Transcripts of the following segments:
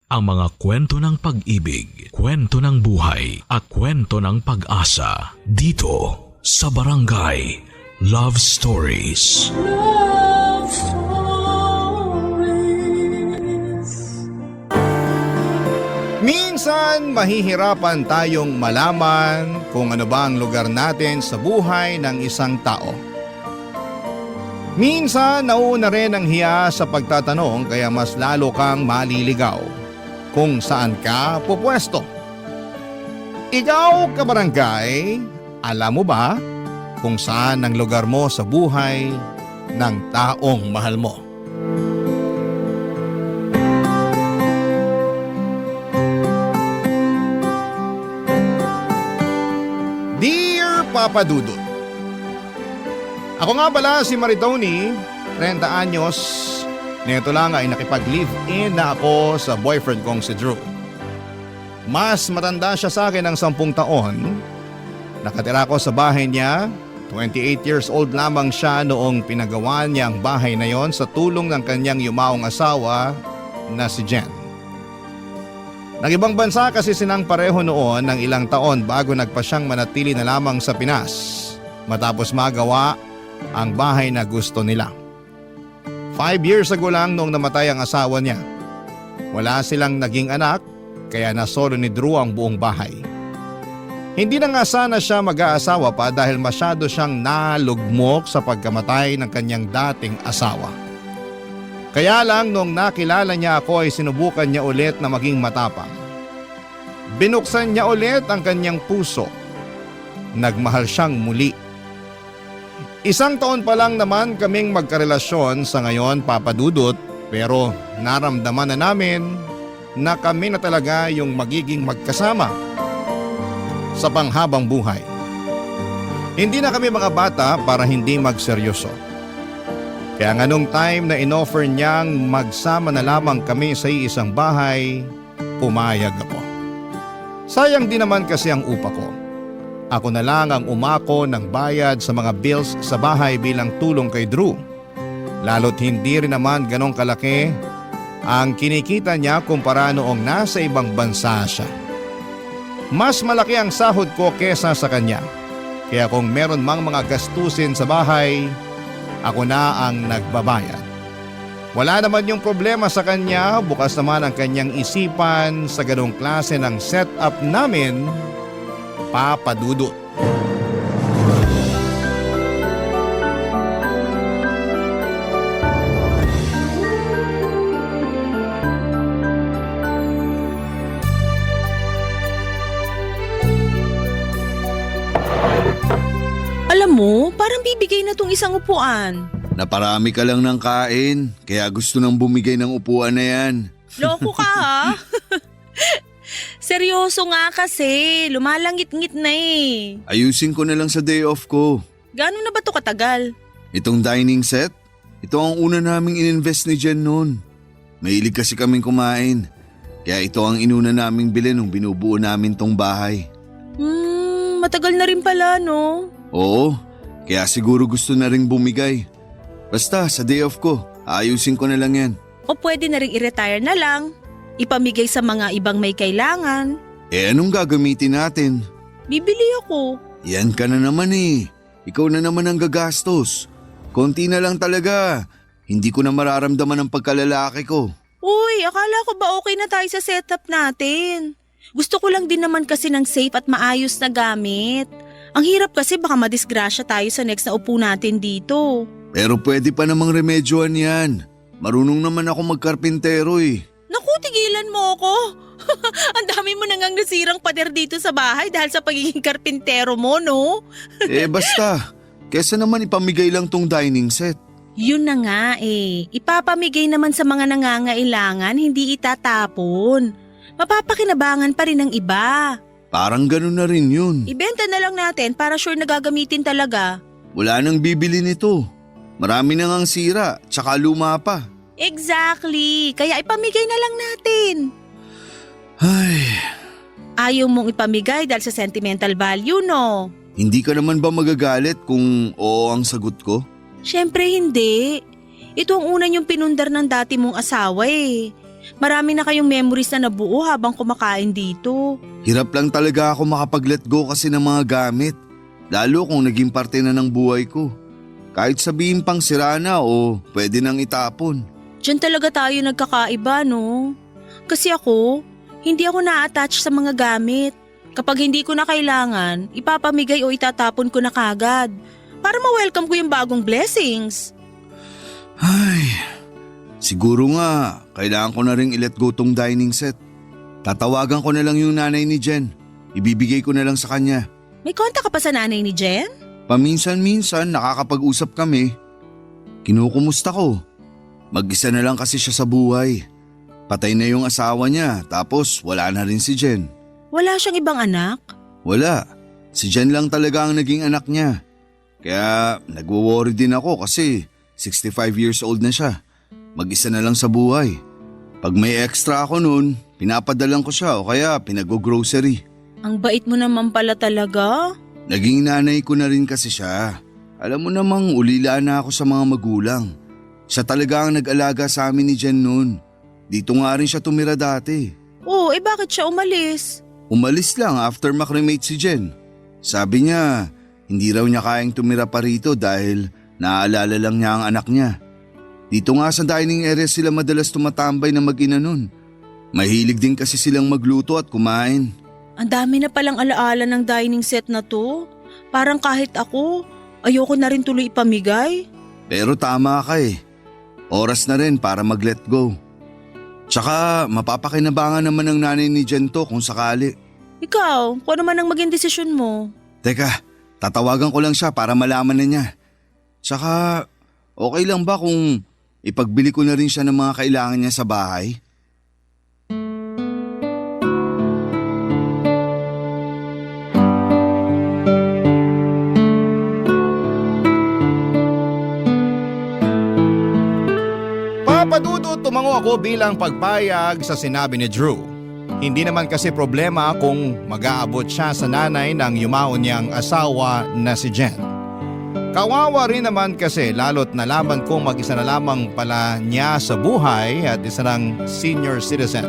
Ang mga kwento ng pag-ibig, kwento ng buhay at kwento ng pag-asa dito sa Barangay Love Stories. Love Stories. Minsan mahihirapan tayong malaman kung ano ba ang lugar natin sa buhay ng isang tao. Minsan nauuna rin ang hiya sa pagtatanong kaya mas lalo kang maliligaw kung saan ka pupwesto. Ikaw, kabarangay, alam mo ba kung saan ang lugar mo sa buhay ng taong mahal mo? Dear Papa Dudut, ako nga pala si Maritoni, 30 anyos. Nito lang ay nakipag-live-in na ako sa boyfriend kong si Drew. Mas matanda siya sa akin ng 10 taon. Nakatira ko sa bahay niya. 28 years old lamang siya noong pinagawa niya ang bahay na yon sa tulong ng kanyang yumaong asawa na si Jen. Nag-ibang bansa kasi sinang pareho noon ng ilang taon bago nagpasyang manatili na lamang sa Pinas matapos magawa ang bahay na gusto nila. 5 years ago lang nung namatay ang asawa niya. Wala silang naging anak kaya nasolo ni Drew ang buong bahay. Hindi na nga sana siya mag-aasawa pa dahil masyado siyang nalugmok sa pagkamatay ng kanyang dating asawa. Kaya lang nung nakilala niya ako ay sinubukan niya ulit na maging matapang. Binuksan niya ulit ang kanyang puso. Nagmahal siyang muli. 1 taon pa lang naman kaming magkarelasyon sa ngayon, Papa Dudut, pero naramdaman na namin na kami na talaga yung magiging magkasama sa panghabang buhay. Hindi na kami mga bata para hindi magseryoso. Kaya nga nung time na inoffer niyang magsama na lamang kami sa isang bahay, pumayag ako. Sayang din naman kasi ang upa ko. Ako na lang ang umako ng bayad sa mga bills sa bahay bilang tulong kay Drew. Lalo't hindi rin naman ganong kalaki ang kinikita niya kumpara noong nasa ibang bansa siya. Mas malaki ang sahod ko kesa sa kanya. Kaya kung meron mang mga gastusin sa bahay, ako na ang nagbabayad. Wala naman yung problema sa kanya, bukas naman ang kanyang isipan sa ganong klase ng setup namin, Papa Dudut. Alam mo, parang bibigay na tong isang upuan. Naparami ka lang ng kain, kaya gusto nang bumigay ng upuan na yan. Loko ka ha? Seryoso nga kasi, lumalangit-ngit na eh. Ayusin ko na lang sa day off ko. Gano'n na ba to katagal? Itong dining set, ito ang una naming ininvest ni Jen noon. Mahilig kasi kaming kumain, kaya ito ang inuna naming bilhin nung binubuo namin tong bahay. Matagal na rin pala no? Oo, kaya siguro gusto na ring bumigay. Basta sa day off ko, ayusin ko na lang yan. O pwede na rin i-retire na lang. Ipamigay sa mga ibang may kailangan. Eh anong gagamitin natin? Bibili ako. Yan ka na naman eh. Ikaw na naman ang gagastos. Konti na lang talaga. Hindi ko na mararamdaman ang pagkalalaki ko. Uy, akala ko ba okay na tayo sa setup natin? Gusto ko lang din naman kasi ng safe at maayos na gamit. Ang hirap kasi baka madisgrasya tayo sa next na upo natin dito. Pero pwede pa namang remedyohan yan. Marunong naman ako magkarpintero eh. Naku, tigilan mo ako. Ang dami mo nangang nasirang pader dito sa bahay dahil sa pagiging karpintero mo, no? Eh basta, kesa naman ipamigay lang tong dining set. Yun na nga eh. Ipapamigay naman sa mga nangangailangan, hindi itatapon. Mapapakinabangan pa rin ng iba. Parang ganun na rin yun. Ibenta na lang natin para sure na gagamitin talaga. Wala nang bibili nito. Marami na ngang sira, tsaka luma pa. Exactly. Kaya ipamigay na lang natin. Ay, Ayaw mong ipamigay dahil sa sentimental value, no? hindi ka naman ba magagalit kung oo ang sagot ko? Siyempre hindi. Ito ang una niyong pinundar ng dati mong asawa eh. Marami na kayong memories na nabuo habang kumakain dito. Hirap lang talaga ako makapag-let go kasi ng mga gamit. Lalo kung naging parte na ng buhay ko. Kahit sabihin pang sira na o pwede nang itapon. Diyan talaga tayo nagkakaiba, no? Kasi ako, hindi ako na-attach sa mga gamit. Kapag hindi ko na kailangan, ipapamigay o itatapon ko na kagad. Para ma-welcome ko yung bagong blessings. Ay, siguro nga, kailangan ko na rin i-let go tong dining set. Tatawagan ko na lang yung nanay ni Jen. Ibibigay ko na lang sa kanya. May konta ka pa sa nanay ni Jen? Paminsan-minsan nakakapag-usap kami. Kinukumusta ko. Mag-isa na lang kasi siya sa buhay. Patay na yung asawa niya tapos wala na rin si Jen. Wala siyang ibang anak? Wala. Si Jen lang talaga ang naging anak niya. Kaya nagwo-worry din ako kasi 65 years old na siya. Mag-isa na lang sa buhay. Pag may extra ako noon, pinapadalan ko siya o kaya pinag-grocery. Ang bait mo naman pala talaga. Naging nanay ko na rin kasi siya. Alam mo namang ulila na ako sa mga magulang. Siya talaga ang nag-alaga sa amin ni Jen noon. Dito nga rin siya tumira dati. Oo, bakit siya umalis? Umalis lang after makremate si Jen. Sabi niya, hindi raw niya kayang tumira pa rito dahil naaalala lang niya ang anak niya. Dito nga sa dining area sila madalas tumatambay na mag-ina nun. Mahilig din kasi silang magluto at kumain. Ang dami na palang alaala ng dining set na to. Parang kahit ako, ayoko na rin tuloy ipamigay. Pero tama ka eh. Oras na rin para mag-let go. Tsaka mapapakinabangan naman ng nanay ni Jen to kung sakali. Ikaw, kung ano man ang maging desisyon mo. Teka, tatawagan ko lang siya para malaman na niya. Tsaka okay lang ba kung ipagbili ko na rin siya ng mga kailangan niya sa bahay? Papadudot tumango ako bilang pagpayag sa sinabi ni Drew. Hindi naman kasi problema kung mag-aabot siya sa nanay ng yumaon niyang asawa na si Jen. Kawawa rin naman kasi lalo't nalaman kong mag-isa na lamang pala niya sa buhay at isa ng senior citizen.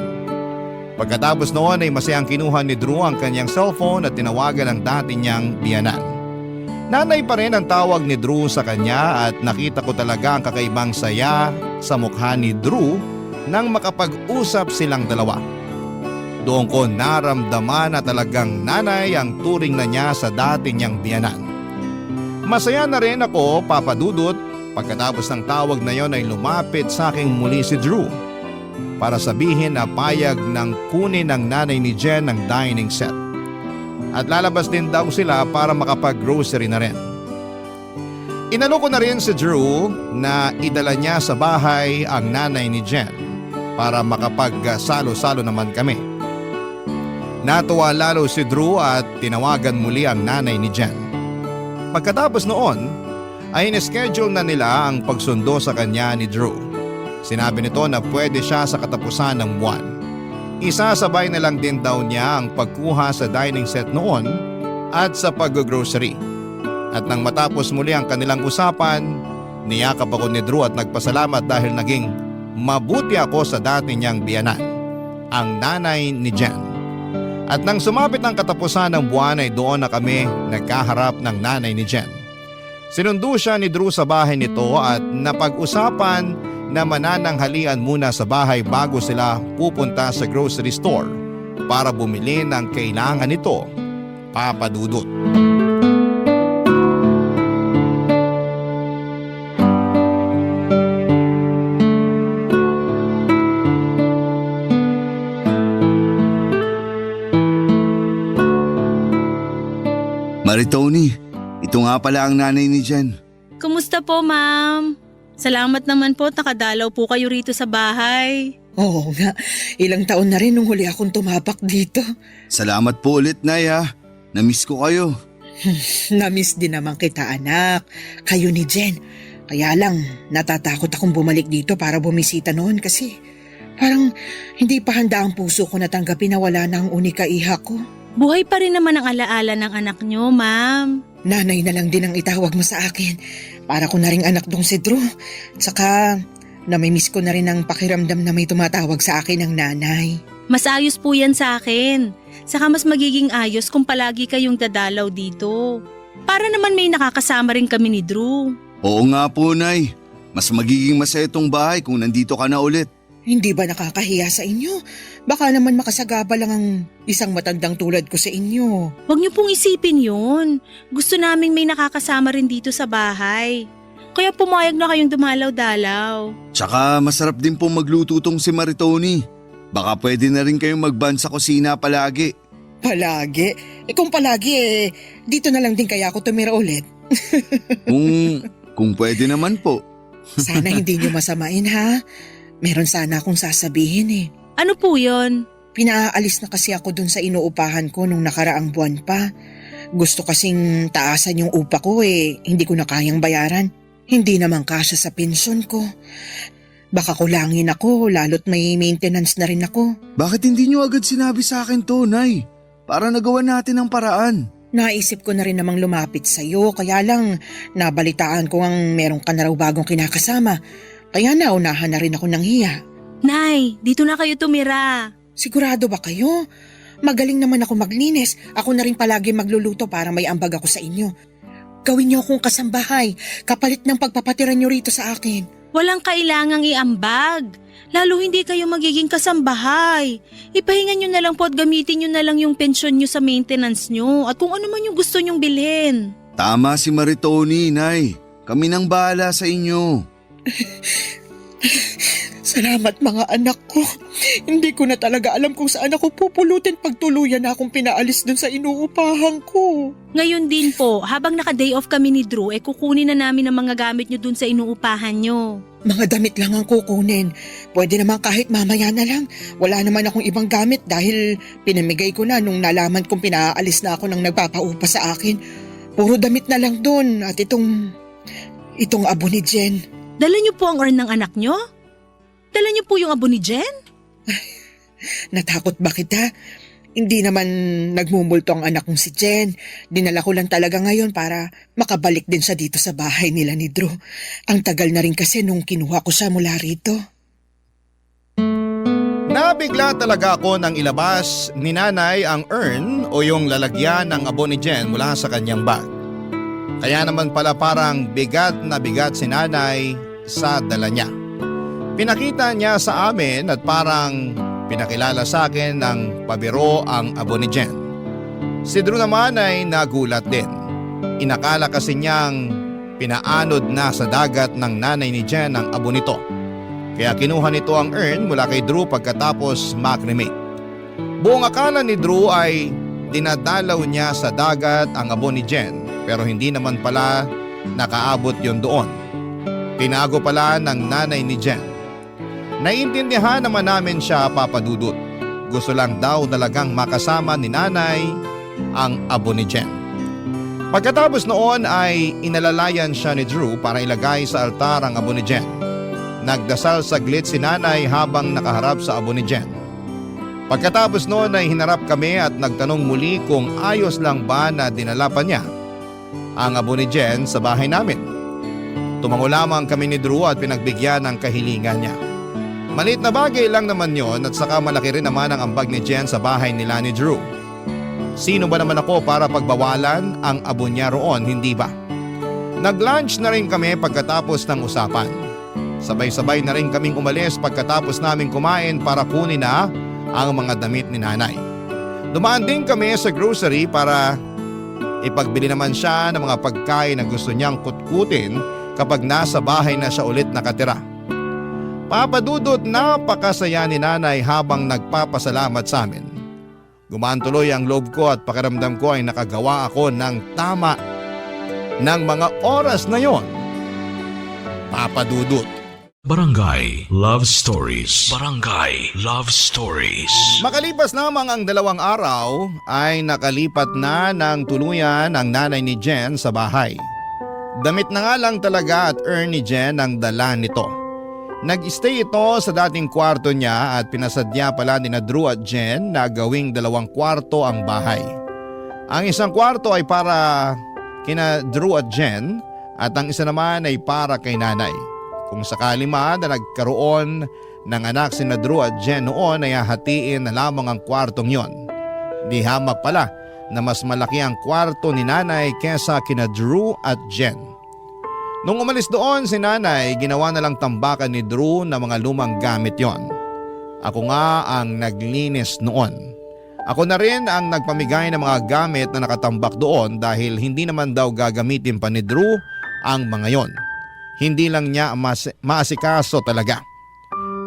Pagkatapos noon ay masayang kinuha ni Drew ang kanyang cellphone at tinawagan ang dati niyang biyanan. Nanay pa rin ang tawag ni Drew sa kanya at nakita ko talaga ang kakaibang saya sa mukha ni Drew nang makapag-usap silang dalawa. Doon ko naramdaman na talagang nanay ang turing na niya sa dati niyang biyanan. Masaya na rin ako, Papadudot, pagkatapos ng tawag na yon ay lumapit sa aking muli si Drew para sabihin na payag ng kunin ng nanay ni Jen ng dining set. At lalabas din daw sila para makapag-grocery na rin. Inalo ko na rin si Drew na idala niya sa bahay ang nanay ni Jen para makapag-salo-salo naman kami. Natuwa lalo si Drew at tinawagan muli ang nanay ni Jen. Pagkatapos noon ay in-schedule na nila ang pagsundo sa kanya ni Drew. Sinabi nito na pwede siya sa katapusan ng buwan. Isasabay na lang din daw niya ang pagkuha sa dining set noon at sa pag-grocery. At nang matapos muli ang kanilang usapan, niyakap ako ni Drew at nagpasalamat dahil naging mabuti ako sa dati niyang biyanan, ang nanay ni Jen. At nang sumapit ang katapusan ng buwan ay doon na kami nagkaharap ng nanay ni Jen. Sinundo siya ni Drew sa bahay nito at napag-usapan na manananghalian muna sa bahay bago sila pupunta sa grocery store para bumili ng kailangan nito, Papadudot. Maritoni, ito nga pala ang nanay ni Jen. Kumusta po, ma'am? Salamat naman po at nakadalaw po kayo rito sa bahay. Oo nga, ilang taon na rin nung huli akong tumapak dito. Salamat po ulit, Nay ha. Namiss ko kayo. Namiss din naman kita, anak. Kayo ni Jen. Kaya lang, natatakot akong bumalik dito para bumisita noon kasi parang hindi pa handa ang puso ko na tanggapin na wala na ang unika iha ko. Buhay pa rin naman ang alaala ng anak nyo, ma'am. Nanay na lang din ang itawag mo sa akin. Para ko na ring anak dong si Drew. Tsaka Namimiss ko na rin ang pakiramdam na may tumatawag sa akin ng nanay. Mas ayos po yan sa akin. Saka mas magiging ayos kung palagi kayong dadalaw dito. Para naman may nakakasama rin kami ni Drew. Oo nga po, Nay. Mas magiging masaya itong bahay kung nandito ka na ulit. Hindi ba nakakahiya sa inyo? Baka naman makasagaba lang ang isang matandang tulad ko sa inyo. Huwag niyo pong isipin yun. Gusto naming may nakakasama rin dito sa bahay. Kaya pumayag na kayong dumalaw-dalaw. Tsaka masarap din pong magluto tong si Maritoni. Baka pwede na rin kayong magban sa kusina palagi. Palagi? Kung palagi dito na lang din kaya ako tumira ulit. Kung pwede naman po. Sana hindi niyo masamain ha. Meron sana akong sasabihin. Ano po yun? Pinaalis na kasi ako dun sa inuupahan ko nung nakaraang buwan pa. Gusto kasing taasan yung upa ko hindi ko na kayang bayaran. Hindi naman kasya sa pensyon ko. Baka kulangin ako lalo't may maintenance na rin ako. Bakit hindi nyo agad sinabi sa akin to, Nay? Para nagawa natin ang paraan. Naisip ko na rin namang lumapit sa'yo kaya lang nabalitaan ko ang meron ka na raw bagong kinakasama. Kaya naunahan na rin ako ng hiya. Nay, dito na kayo tumira. Sigurado ba kayo? Magaling naman ako maglinis. Ako na rin palagi magluluto para may ambag ako sa inyo. Gawin niyo akong kasambahay, kapalit ng pagpapatira niyo rito sa akin. Walang kailangang iambag. Lalo hindi kayo magiging kasambahay. Ipahinga nyo na lang po at gamitin nyo na lang yung pensyon nyo sa maintenance nyo at kung ano man yung gusto nyong bilhin. Tama si Maritoni, Nay. Kami nang bahala sa inyo. Salamat mga anak ko. Hindi ko na talaga alam kung saan ako pupulutin pag tuluyan na akong pinaalis dun sa inuupahan ko. Ngayon din po, habang naka-day off kami ni Drew, kukunin na namin ang mga gamit nyo dun sa inuupahan nyo. Mga damit lang ang kukunin. Pwede naman kahit mamaya na lang. Wala naman akong ibang gamit dahil pinamigay ko na nung nalaman kong pinaalis na ako ng nagpapaupa sa akin. Puro damit na lang dun at itong abo ni Jen. Dala nyo po ang urn ng anak nyo? Dala niyo po yung abo ni Jen? Natakot ba kita? Hindi naman nagmumulto ang anak kong si Jen. Dinala ko lang talaga ngayon para makabalik din siya dito sa bahay nila ni Drew. Ang tagal na rin kasi nung kinuha ko siya mula rito. Nabigla talaga ako nang ilabas ni nanay ang urn o yung lalagyan ng abo ni Jen mula sa kanyang bag. Kaya naman pala parang bigat na bigat si nanay sa dala niya. Pinakita niya sa amin at parang pinakilala sa akin ng pabiro ang abo ni Jen. Si Drew naman ay nagulat din. Inakala kasi niyang pinaanod na sa dagat ng nanay ni Jen ang abo nito. Kaya kinuha nito ang urn mula kay Drew pagkatapos makremate. Buong akala ni Drew ay dinadalaw niya sa dagat ang abo ni Jen pero hindi naman pala nakaabot yon doon. Tinago pala ng nanay ni Jen. Naiintindihan naman namin siya, Papa Dudut. Gusto lang daw talagang makasama ni nanay ang abo ni Jen. Pagkatapos noon ay inalalayan siya ni Drew para ilagay sa altar ang abo ni Jen. Nagdasal saglit si nanay habang nakaharap sa abo ni Jen. Pagkatapos noon ay hinarap kami at nagtanong muli kung ayos lang ba na dinala pa niya ang abo ni Jen sa bahay namin. Tumango lamang kami ni Drew at pinagbigyan ng kahilingan niya. Maliit na bagay lang naman yon at saka malaki rin naman ang ambag ni Jen sa bahay nila ni Drew. Sino ba naman ako para pagbawalan ang abo niya roon, hindi ba? Nag-lunch na rin kami pagkatapos ng usapan. Sabay-sabay na rin kaming umalis pagkatapos naming kumain para kunin na ang mga damit ni nanay. Dumaan din kami sa grocery para ipagbili naman siya ng mga pagkain na gusto niyang kutkutin kapag nasa bahay na siya ulit nakatira. Papa Dudut, napakasaya ni nanay habang nagpapasalamat sa amin. Gumaan tuloy ang loob ko at pakiramdam ko ay nakagawa ako ng tama ng mga oras na yon. Papa Dudut. Barangay Love Stories. Barangay Love Stories. Makalipas lamang ang 2 araw ay nakalipat na ng tuluyan ang nanay ni Jen sa bahay. Damit na nga lang talaga at urn ni Jen ang dala nito. Nag-stay ito sa dating kwarto niya at pinasadya pala ni Drew at Jen na gawing 2 kwarto ang bahay. Ang isang kwarto ay para kina Drew at Jen at ang isa naman ay para kay nanay. Kung sakali man na nagkaroon ng anak si Drew at Jen noon ay hahatiin na lamang ang kwartong yon. Di hamak pala na mas malaki ang kwarto ni nanay kesa kina Drew at Jen. Nung umalis doon si nanay, ginawa na lang tambakan ni Drew na mga lumang gamit yon. Ako nga ang naglinis noon. Ako na rin ang nagpamigay ng mga gamit na nakatambak doon dahil hindi naman daw gagamitin pa ni Drew ang mga yon. Hindi lang niya maasikaso talaga.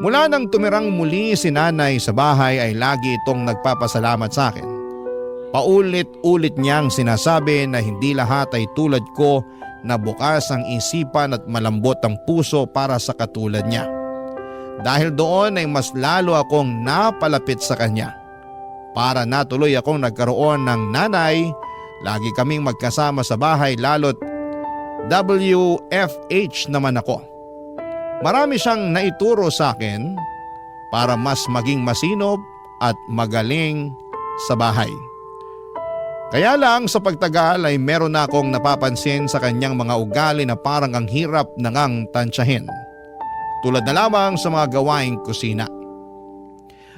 Mula nang tumirang muli si nanay sa bahay ay lagi itong nagpapasalamat sa akin. Paulit-ulit niyang sinasabi na hindi lahat ay tulad ko na bukas ang isipan at malambot ang puso para sa katulad niya. Dahil doon ay mas lalo akong napalapit sa kanya. Para natuloy akong nagkaroon ng nanay, lagi kaming magkasama sa bahay lalo't WFH naman ako. Marami siyang naituro sa akin para mas maging masinob at magaling sa bahay. Kaya lang sa pagtagal ay meron na akong napapansin sa kanyang mga ugali na parang ang hirap na ngang tansyahin. Tulad na lamang sa mga gawaing kusina.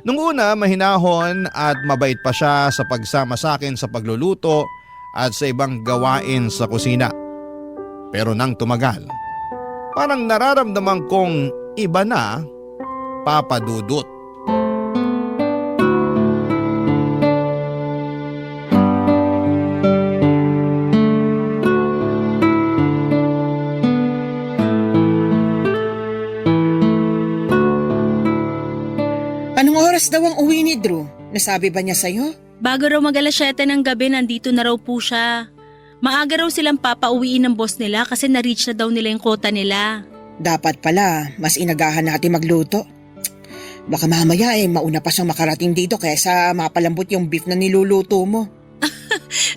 Nung una mahinahon at mabait pa siya sa pagsama sa akin sa pagluluto at sa ibang gawain sa kusina. Pero nang tumagal, parang nararamdaman kong iba na, Papa Dudut. Anong oras daw ang uwi ni Drew? Nasabi ba niya sa'yo? Bago raw mag-alas 7 ng gabi, nandito na raw po siya. Maaga raw silang papauwiin ng boss nila kasi na-reach na daw nila yung quota nila. Dapat pala, mas inagahan natin magluto. Baka mamaya mauna pa siyang makarating dito kaysa mapalambot yung beef na niluluto mo.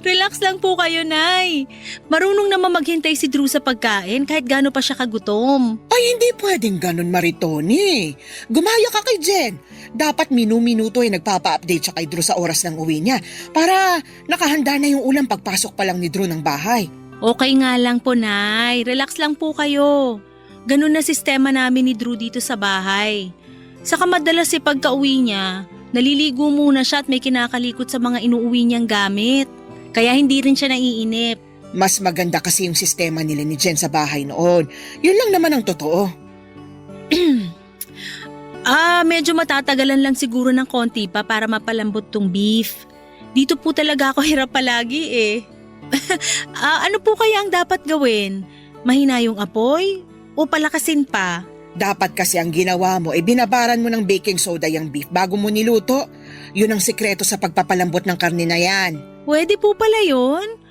Relax lang po kayo, Nay. Marunong naman maghintay si Drew sa pagkain kahit gaano pa siya kagutom. Ay, hindi pwedeng ganun, Maritoni. Gumaya ka kay Jen. Dapat minu-minuto nagpapa-update siya kay Drew sa oras ng uwi niya para nakahanda na yung ulam pagpasok pa lang ni Drew ng bahay. Okay nga lang po, Nay. Relax lang po kayo. Ganun na sistema namin ni Drew dito sa bahay. Saka madalas pagka-uwi niya, naliligo muna siya at may kinakalikot sa mga inuuwi niyang gamit. Kaya hindi rin siya naiinip. Mas maganda kasi yung sistema nila ni Jen sa bahay noon. Yun lang naman ang totoo. Medyo matatagalan lang siguro ng konti pa para mapalambot tong beef. Dito po talaga ako hirap palagi eh. Ano po kaya ang dapat gawin? Mahina yung apoy o palakasin pa? Dapat kasi ang ginawa mo binabaran mo ng baking soda yung beef bago mo niluto. Yun ang sikreto sa pagpapalambot ng karne na yan. Pwede po pala yun?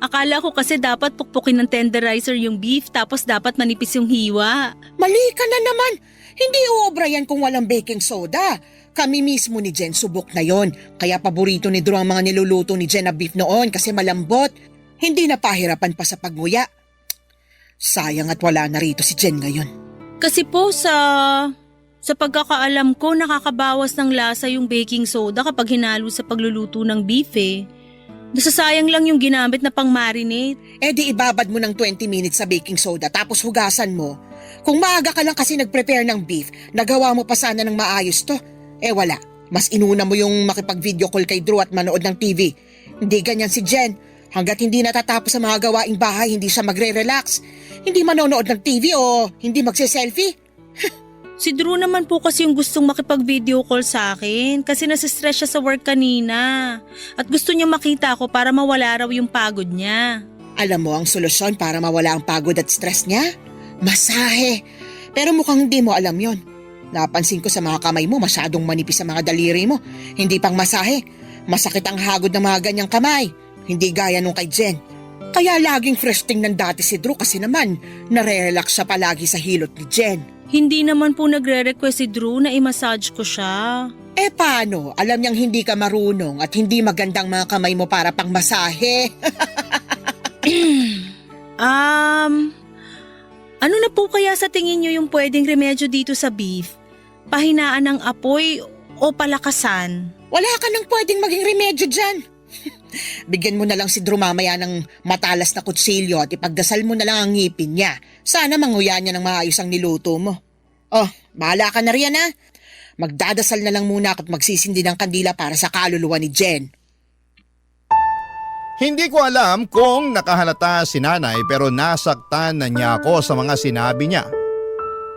Akala ko kasi dapat pukpukin ng tenderizer yung beef tapos dapat manipis yung hiwa. Mali ka na naman. Hindi uobra yan kung walang baking soda. Kami mismo ni Jen subok na yon. Kaya paborito ni Drew ang mga niluluto ni Jen na beef noon kasi malambot. Hindi na pahirapan pa sa pagnguya. Sayang at wala na rito si Jen ngayon. Kasi po sa pagkakaalam ko nakakabawas ng lasa yung baking soda kapag hinalo sa pagluluto ng beef eh. Nasasayang lang yung ginamit na pang-marinate. Di ibabad mo ng 20 minutes sa baking soda tapos hugasan mo. Kung maaga ka lang kasi nag-prepare ng beef, nagawa mo pa sana ng maayos to. Wala. Mas inuna mo yung makipag-video call kay Drew at manood ng TV. Hindi ganyan si Jen. Hanggat hindi natatapos sa mga gawaing bahay, hindi siya magre-relax. Hindi manonood ng TV o hindi magse-selfie. Si Drew naman po kasi yung gustong makipag-video call sa akin kasi nasistress siya sa work kanina. At gusto niya makita ako para mawala raw yung pagod niya. Alam mo ang solusyon para mawala ang pagod at stress niya? Masahe. Pero mukhang hindi mo alam yon. Napansin ko sa mga kamay mo masyadong manipis sa mga daliri mo. Hindi pang masahe. Masakit ang hagod ng mga ganyang kamay. Hindi gaya nung kay Jen. Kaya laging fresh tingnan dati si Drew kasi naman nare-relax siya palagi sa hilot ni Jen. Hindi naman po nagre-request si Drew na i-massage ko siya. Paano? Alam niyang hindi ka marunong at hindi magandang mga kamay mo para pang masahe. Ano na po kaya sa tingin niyo yung pwedeng remedyo dito sa beef? Pahinaan ng apoy o palakasan? Wala ka nang pwedeng maging remedyo dyan. Bigyan mo na lang si Drew mamaya ng matalas na kutsilyo at ipagdasal mo na lang ang ngipin niya. Sana manguya niya ng maayos ang niluto mo. Oh, bahala ka na riyan ha. Magdadasal na lang muna at magsisindi ng kandila para sa kaluluwa ni Jen. Hindi ko alam kung nakahalata si nanay pero nasaktan na niya ako sa mga sinabi niya.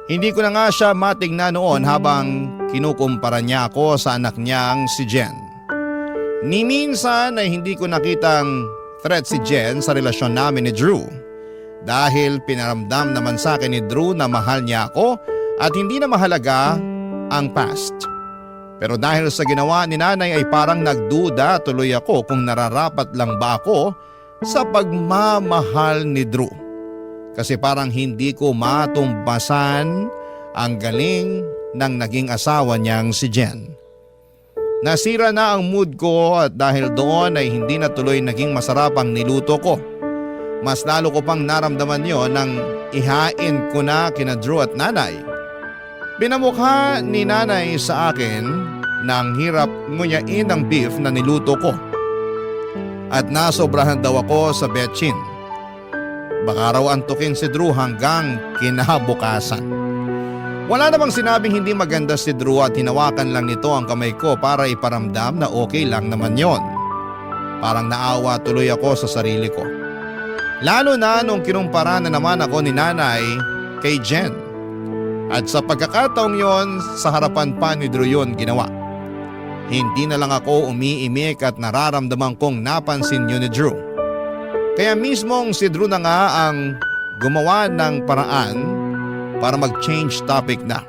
Hindi ko na nga siya matingnan noon habang kinukumpara niya ako sa anak niyang si Jen. Ni minsan ay hindi ko nakitang threat si Jen sa relasyon namin ni Drew. Dahil pinaramdam naman sa akin ni Drew na mahal niya ako at hindi na mahalaga ang past. Pero dahil sa ginawa ni nanay ay parang nagduda tuloy ako kung nararapat lang ba ako sa pagmamahal ni Drew. Kasi parang hindi ko matumbasan ang galing ng naging asawa niyang si Jen. Nasira na ang mood ko at dahil doon ay hindi na tuloy naging masarap ang niluto ko. Mas lalo ko pang naramdaman yon nang ihain ko na kina Drew at nanay. Pinamukha ni nanay sa akin na ang hirap ngunyain ang beef na niluto ko. At nasobrahan daw ako sa betchin. Baka raw antukin si Drew hanggang kinabukasan. Wala namang sinabing hindi maganda si Drew at hinawakan lang nito ang kamay ko para iparamdam na okay lang naman yon. Parang naawa tuloy ako sa sarili ko. Lalo na nung kinumpara na naman ako ni nanay kay Jen. At sa pagkakataong yon, sa harapan pa ni Drew yon ginawa. Hindi na lang ako umiimik at nararamdaman kong napansin yun ni Drew. Kaya mismong si Drew na nga ang gumawa ng paraan para mag-change topic na.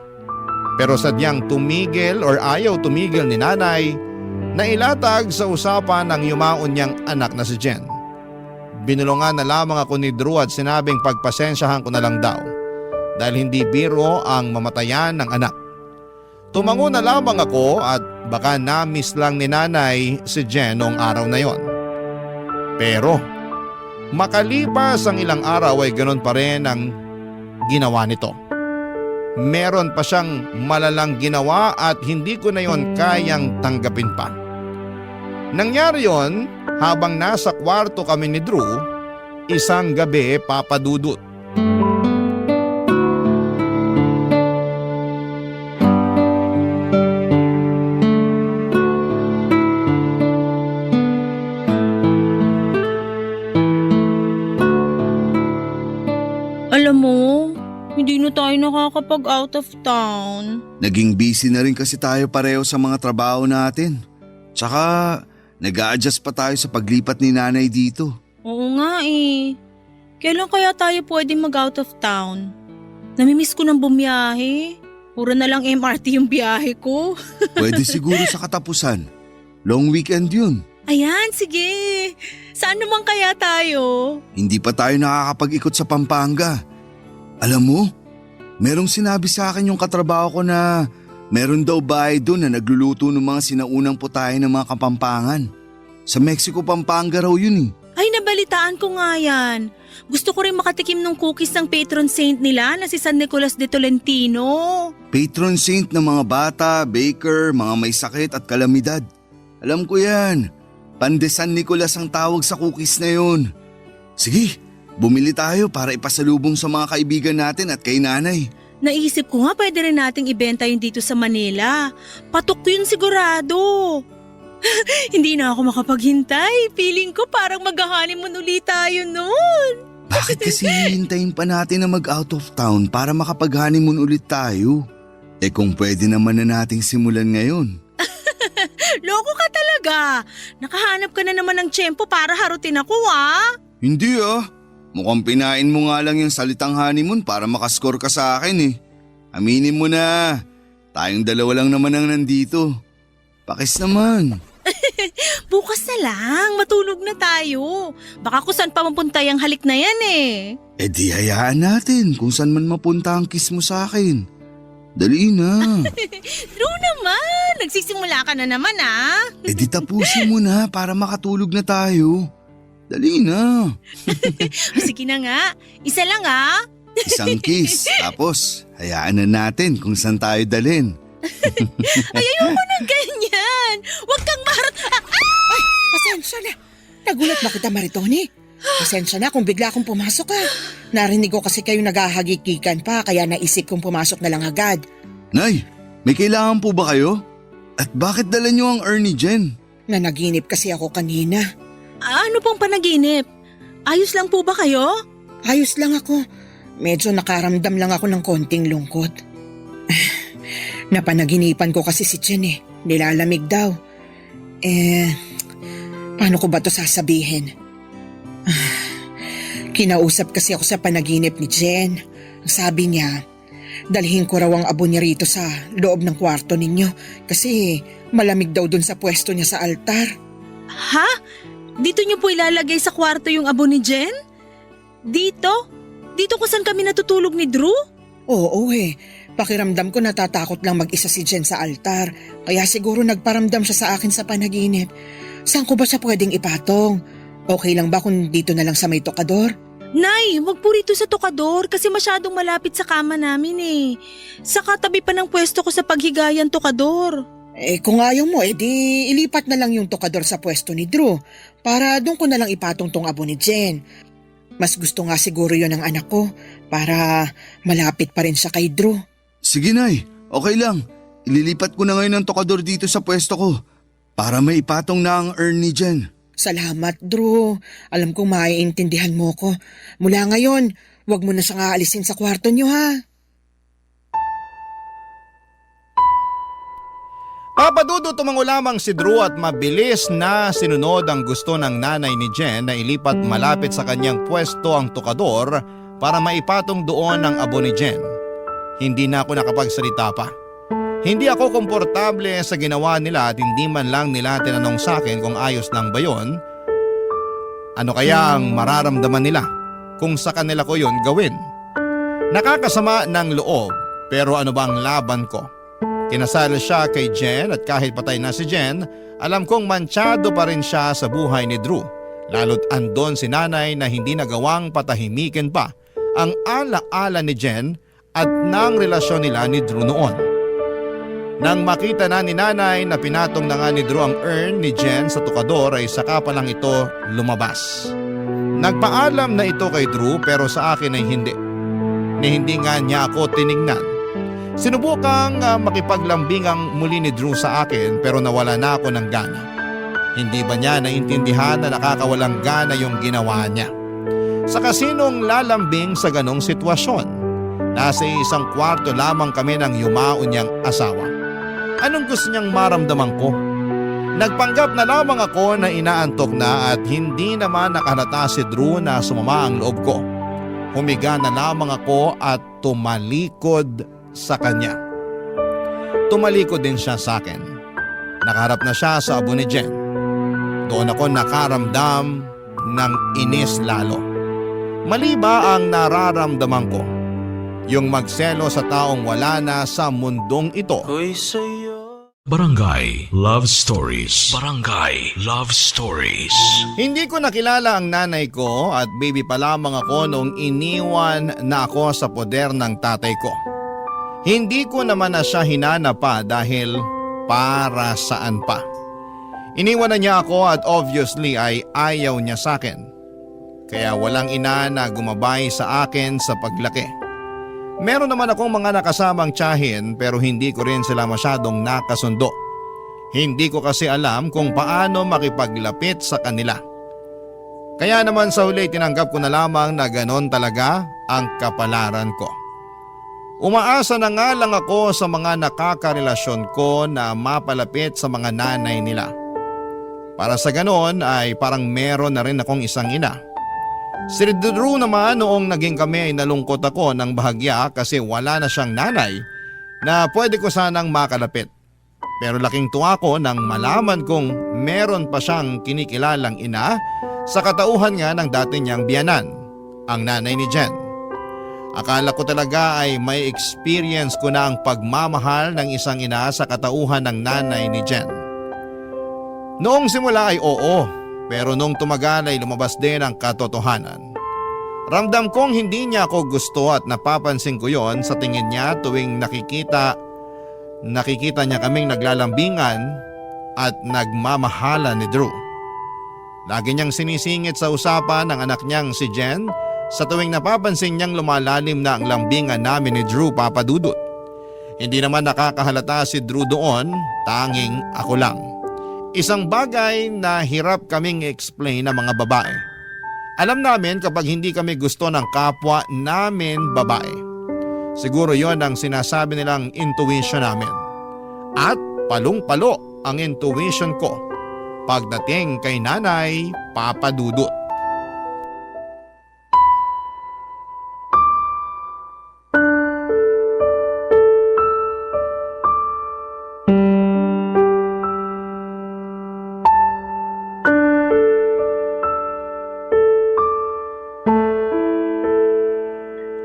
Pero sadyang tumigil or ayaw tumigil ni nanay na ilatag sa usapan ng yumaon niyang anak na si Jen. Binulungan na lamang ako ni Drew at sinabing pagpasensyahan ko na lang daw dahil hindi biro ang mamatayan ng anak. Tumango na lamang ako at baka na-miss lang ni nanay si Jen noong araw na yon. Pero makalipas ang ilang araw ay ganoon pa rin ang ginawa nito. Meron pa siyang malalang ginawa at hindi ko na yon kayang tanggapin pa. Nangyari yon habang nasa kwarto kami ni Drew isang gabi, Papa Dudut. Alam mo, hindi na tayo nakakapag out of town. Naging busy na rin kasi tayo pareho sa mga trabaho natin. Tsaka nag-a-adjust pa tayo sa paglipat ni nanay dito. Oo nga eh. Kailan kaya tayo pwedeng mag out of town? Namimiss ko ng bumiyahe. Puro na lang MRT yung biyahe ko. Pwede siguro sa katapusan. Long weekend yun. Ayan, sige. Saan naman kaya tayo? Hindi pa tayo nakakapag-ikot sa Pampanga. Alam mo, merong sinabi sa akin yung katrabaho ko na meron daw bahay doon na nagluluto ng mga sinaunang putahe ng mga Kapampangan. Sa Mexico, Pampanga raw yun eh. Ay, nabalitaan ko nga yan. Gusto ko rin makatikim ng cookies ng patron saint nila na si San Nicolas de Tolentino. Patron saint ng mga bata, baker, mga may sakit at kalamidad. Alam ko yan. Pande San Nicolas ang tawag sa cookies na yun. Sige, bumili tayo para ipasalubong sa mga kaibigan natin at kay nanay. Naisip ko nga pwede rin nating ibenta yun dito sa Manila. Patok yun sigurado. Hindi na ako makapaghintay. Feeling ko parang mag-honeymoon ulit tayo noon. Bakit kasi hihintayin pa natin na mag-out of town para makapag-honeymoon ulit tayo? Eh kung pwede naman na nating simulan ngayon. Loko ka talaga. Nakahanap ka na naman ng tiyempo para harutin ako Hindi Mukhang pinain mo nga lang yung salitang honeymoon para makascore ka sa akin eh. Aminin mo na. Tayong dalawa lang naman ang nandito. Pakis naman. Bukas na lang, matulog na tayo. Baka kung saan pa mapunta yung halik na yan eh. Eh di hayaan natin kung saan man mapunta ang kiss mo sa akin. Dali na. True naman, nagsisimula ka na naman Eh di tapusin mo na para makatulog na tayo. Dali na. Sige na nga, isa lang Isang kiss, tapos hayaan na natin kung saan tayo dalhin. Ay, ayoko ng ganyan. Huwag kang maharot. Ay, pasensya na. Nagulat ba kita, Maritoni? Pasensya na kung bigla akong pumasok ka. Narinig ko kasi kayo naghahagikikan pa kaya naisip kong pumasok na lang agad. Nay, may kailangan po ba kayo? At bakit dala niyo ang urn ni Jen? Nanaginip kasi ako kanina. Ano pong panaginip? Ayos lang po ba kayo? Ayos lang ako. Medyo nakaramdam lang ako ng konting lungkot. Napanaginipan ko kasi si Jen eh. Nilalamig daw. Paano ko ba to sasabihin? Kinausap kasi ako sa panaginip ni Jen. Ang sabi niya, dalhin ko raw ang abo niya rito sa loob ng kwarto ninyo kasi malamig daw dun sa pwesto niya sa altar. Ha? Dito niyo po ilalagay sa kwarto yung abo ni Jen? Dito? Dito kung saan kami natutulog ni Drew? Oo eh. Pakiramdam ko natatakot lang mag-isa si Jen sa altar. Kaya siguro nagparamdam siya sa akin sa panaginip. Saan ko ba siya pwedeng ipatong? Okay lang ba kung dito na lang sa may tokador? Nay, wag po rito sa tokador kasi masyadong malapit sa kama namin eh. Sa katabi pa ng pwesto ko sa paghigayan tokador. Kung ayaw mo, di ilipat na lang yung tokador sa pwesto ni Drew para doon ko na lang ipatong tong abo ni Jen. Mas gusto nga siguro yon ng anak ko para malapit pa rin siya kay Drew. Sige Nay, okay lang. Ililipat ko na ngayon ang tokador dito sa pwesto ko para may ipatong na ang urn ni Jen. Salamat, Drew. Alam kong maiintindihan mo ko. Mula ngayon, wag mo na siyang aalisin sa kwarto niyo ha. Papadudo tumango lamang si Drew at mabilis na sinunod ang gusto ng nanay ni Jen na ilipat malapit sa kanyang pwesto ang tokador para maipatong doon ang abo ni Jen. Hindi na ako nakapagsalita pa. Hindi ako komportable sa ginawa nila at hindi man lang nila tinanong sa akin kung ayos lang ba yon. Ano kaya ang mararamdaman nila kung sa kanila ko yon gawin? Nakakasama ng loob pero ano ba ang laban ko? Kinasal siya kay Jen at kahit patay na si Jen, alam kong mantsado pa rin siya sa buhay ni Drew. Lalo't andon si nanay na hindi nagawang patahimikin pa ang ala-ala ni Jen at ng relasyon nila ni Drew noon. Nang makita na ni nanay na pinatong na nga ni Drew ang urn ni Jen sa tukador ay saka pa lang ito lumabas. Nagpaalam na ito kay Drew pero sa akin ay hindi. Ni hindi nga niya ako tinignan. Sinubukang makipaglambingang muli ni Drew sa akin pero nawala na ako ng gana. Hindi ba niya naintindihan na nakakawalang gana yung ginawa niya? Sa kasinong lalambing sa ganong sitwasyon? Nasa isang kwarto lamang kami ng yumaon niyang asawa. Anong gusto niyang maramdaman ko? Nagpanggap na lamang ako na inaantok na at hindi naman nakahalata si Drew na sumama ang loob ko. Humiga na lamang ako at tumalikod sa kanya. Tumalikod din siya sa akin. Nakaharap na siya sa abo ni Jen. Doon ako nakaramdam ng inis lalo. Mali ba ang nararamdaman ko? Yung magselo sa taong wala na sa mundong ito. Barangay Love Stories. Barangay Love Stories. Hindi ko nakilala ang nanay ko at baby pa lamang ako noong iniwan na ako sa poder ng tatay ko. Hindi ko naman na siya hinanap pa dahil para saan pa. Iniwan na niya ako at obviously ay ayaw niya sa akin. Kaya walang ina na gumabay sa akin sa paglaki. Meron naman akong mga nakasamang tiyahin pero hindi ko rin sila masyadong nakasundo. Hindi ko kasi alam kung paano makipaglapit sa kanila. Kaya naman sa huli tinanggap ko na lamang na ganon talaga ang kapalaran ko. Umaasa na nga lang ako sa mga nakakarelasyon ko na mapalapit sa mga nanay nila. Para sa ganon ay parang meron na rin akong isang ina. Si Drew naman noong naging kami ay nalungkot ako ng bahagya kasi wala na siyang nanay na pwede ko sanang makalapit. Pero laking tuwa ko nang malaman kong meron pa siyang kinikilalang ina sa katauhan nga ng dati niyang biyanan, ang nanay ni Jen. Akala ko talaga ay may experience ko na ang pagmamahal ng isang ina sa katauhan ng nanay ni Jen. Noong simula ay oo. Pero nung tumagal ay lumabas din ang katotohanan. Ramdam kong hindi niya ako gusto at napapansin ko yon sa tingin niya tuwing nakikita niya kaming naglalambingan at nagmamahala ni Drew. Lagi niyang sinisingit sa usapan ng anak niyang si Jen sa tuwing napapansin niyang lumalalim na ang lambingan namin ni Drew, Papa Dudut. Hindi naman nakakahalata si Drew doon, tanging ako lang. Isang bagay na hirap kaming explain ng mga babae. Alam namin kapag hindi kami gusto ng kapwa namin babae. Siguro yon ang sinasabi nilang intuition namin. At palong-palo ang intuition ko pagdating kay Nanay Papa Dudut.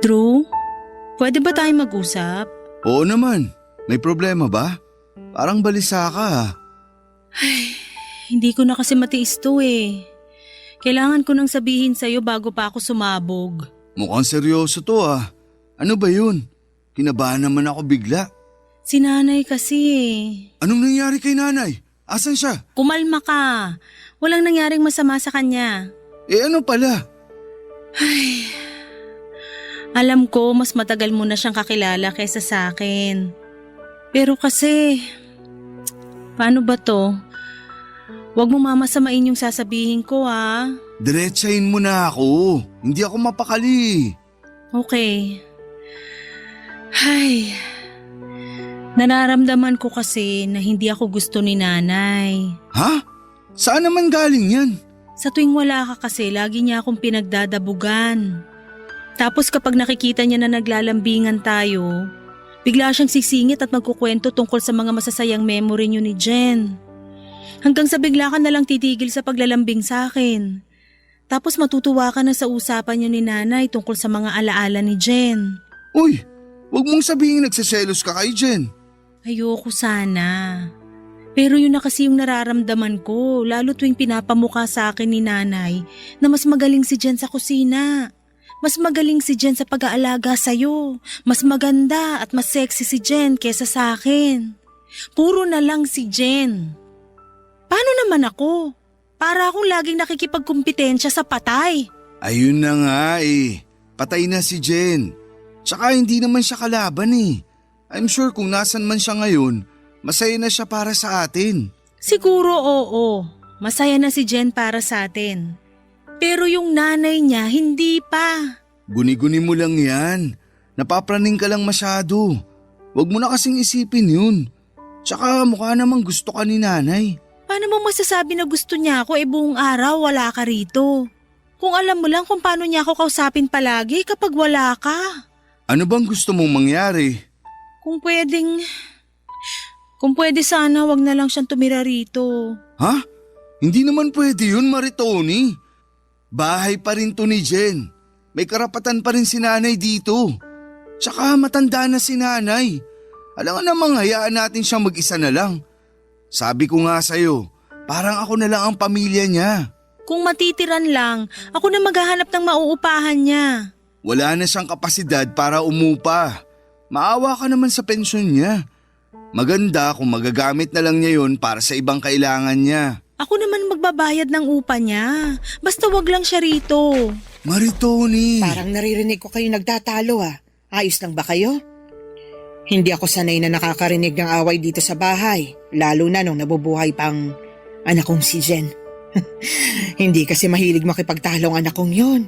Drew, pwede ba tayo mag-usap? Oo naman, may problema ba? Parang balisa ka ah. Hindi ko na kasi matiis to eh. Kailangan ko nang sabihin sa'yo bago pa ako sumabog. Mukhang seryoso to ah. Ano ba yun? Kinabahan naman ako bigla. Si nanay kasi eh. Anong nangyari kay nanay? Asan siya? Kumalma ka. Walang nangyaring masama sa kanya. Ano pala? Alam ko mas matagal mo na siyang kakilala kaysa sa akin. Pero kasi, paano ba to? Huwag mo mamasamain yung sasabihin ko ha. Diretsahin mo na ako. Hindi ako mapakali. Okay. Nararamdaman ko kasi na hindi ako gusto ni nanay. Ha? Saan naman galing yan? Sa tuwing wala ka kasi, lagi niya akong pinagdadabugan. Tapos kapag nakikita niya na naglalambingan tayo, bigla siyang sisingit at magkukwento tungkol sa mga masasayang memory niyo ni Jen. Hanggang sa bigla ka na lang titigil sa paglalambing sa akin. Tapos matutuwa ka na sa usapan niyo ni nanay tungkol sa mga alaala ni Jen. Uy, wag mong sabihin nagsiselos ka kay Jen. Ayoko sana. Pero yun na kasi yung nararamdaman ko, lalo tuwing pinapamukha sa akin ni nanay na mas magaling si Jen sa kusina. Mas magaling si Jen sa pag-aalaga sa'yo. Mas maganda at mas sexy si Jen kesa sa akin. Puro na lang si Jen. Paano naman ako? Para akong laging nakikipagkumpetensya sa patay. Ayun na nga eh. Patay na si Jen. Tsaka hindi naman siya kalaban eh. I'm sure kung nasan man siya ngayon, masaya na siya para sa atin. Siguro oo. Masaya na si Jen para sa atin. Pero yung nanay niya, hindi pa. Guni-guni mo lang yan. Napapraning ka lang masyado. Huwag mo na kasing isipin yun. Tsaka mukha namang gusto ka ni nanay. Paano mo masasabi na gusto niya ako buong araw wala ka rito? Kung alam mo lang kung paano niya ako kausapin palagi kapag wala ka. Ano bang gusto mong mangyari? Kung pwede sana wag na lang siyang tumira rito. Ha? Hindi naman pwede yun, Maritoni. Bahay pa rin to ni Jen. May karapatan pa rin si nanay dito. Tsaka matanda na si nanay. Alam nga namang hayaan natin siyang mag-isa na lang. Sabi ko nga sa'yo, parang ako na lang ang pamilya niya. Kung matitiran lang, ako na maghahanap ng mauupahan niya. Wala na siyang kapasidad para umupa. Maawa ka naman sa pensyon niya. Maganda kung magagamit na lang niya yun para sa ibang kailangan niya. Ako naman magbabayad ng upa niya. Basta wag lang siya rito. Maritoni! Parang naririnig ko kayo nagtatalo ah. Ayos lang ba kayo? Hindi ako sanay na nakakarinig ng away dito sa bahay. Lalo na nung nabubuhay pang anak kong si Jen. Hindi kasi mahilig makipagtalo ang anak kong yun.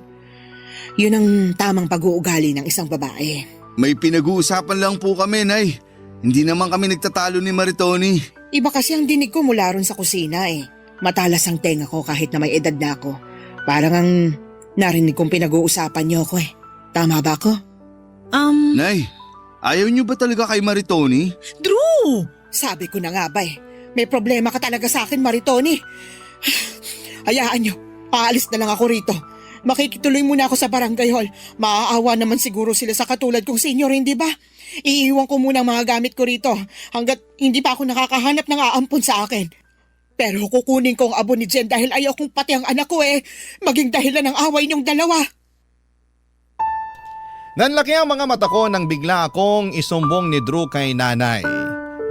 Yun ang tamang pag-uugali ng isang babae. May pinag-uusapan lang po kami, Nay. Hindi naman kami nagtatalo ni Maritoni. Iba kasi ang dinig ko mula ron sa kusina eh. Matalas ang tenga ko kahit na may edad na ako. Parang ang narinig kong pinag-uusapan niyo ako eh. Tama ba ako? Nay, ayaw niyo ba talaga kay Maritoni? Drew! Sabi ko na nga ba eh. May problema ka talaga sa akin, Maritoni. Hayaan niyo, paalis na lang ako rito. Makikituloy muna ako sa barangay hall. Maaawa naman siguro sila sa katulad kong senior, hindi ba? Iiwan ko muna ang mga gamit ko rito hanggat hindi pa ako nakakahanap ng aampon sa akin. Pero kukunin ko ang abo ni Jen dahil ayaw kong pati ang anak ko maging dahilan ng away niyong dalawa. Nanlaki ang mga mata ko nang bigla akong isumbong ni Drew kay nanay.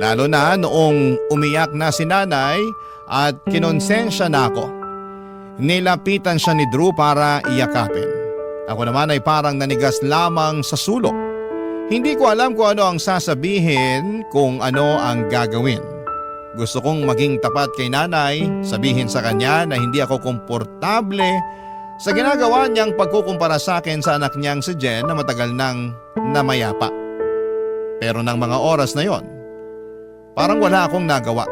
Lalo na noong umiyak na si nanay at kinonsensya na ako. Nilapitan siya ni Drew para iyakapin. Ako naman ay parang nanigas lamang sa sulok. Hindi ko alam kung ano ang sasabihin, kung ano ang gagawin. Gusto kong maging tapat kay nanay, sabihin sa kanya na hindi ako komportable sa ginagawa niyang pagkukumpara sa akin sa anak niyang si Jen na matagal nang namayapa. Pero ng mga oras na yon, parang wala akong nagawa.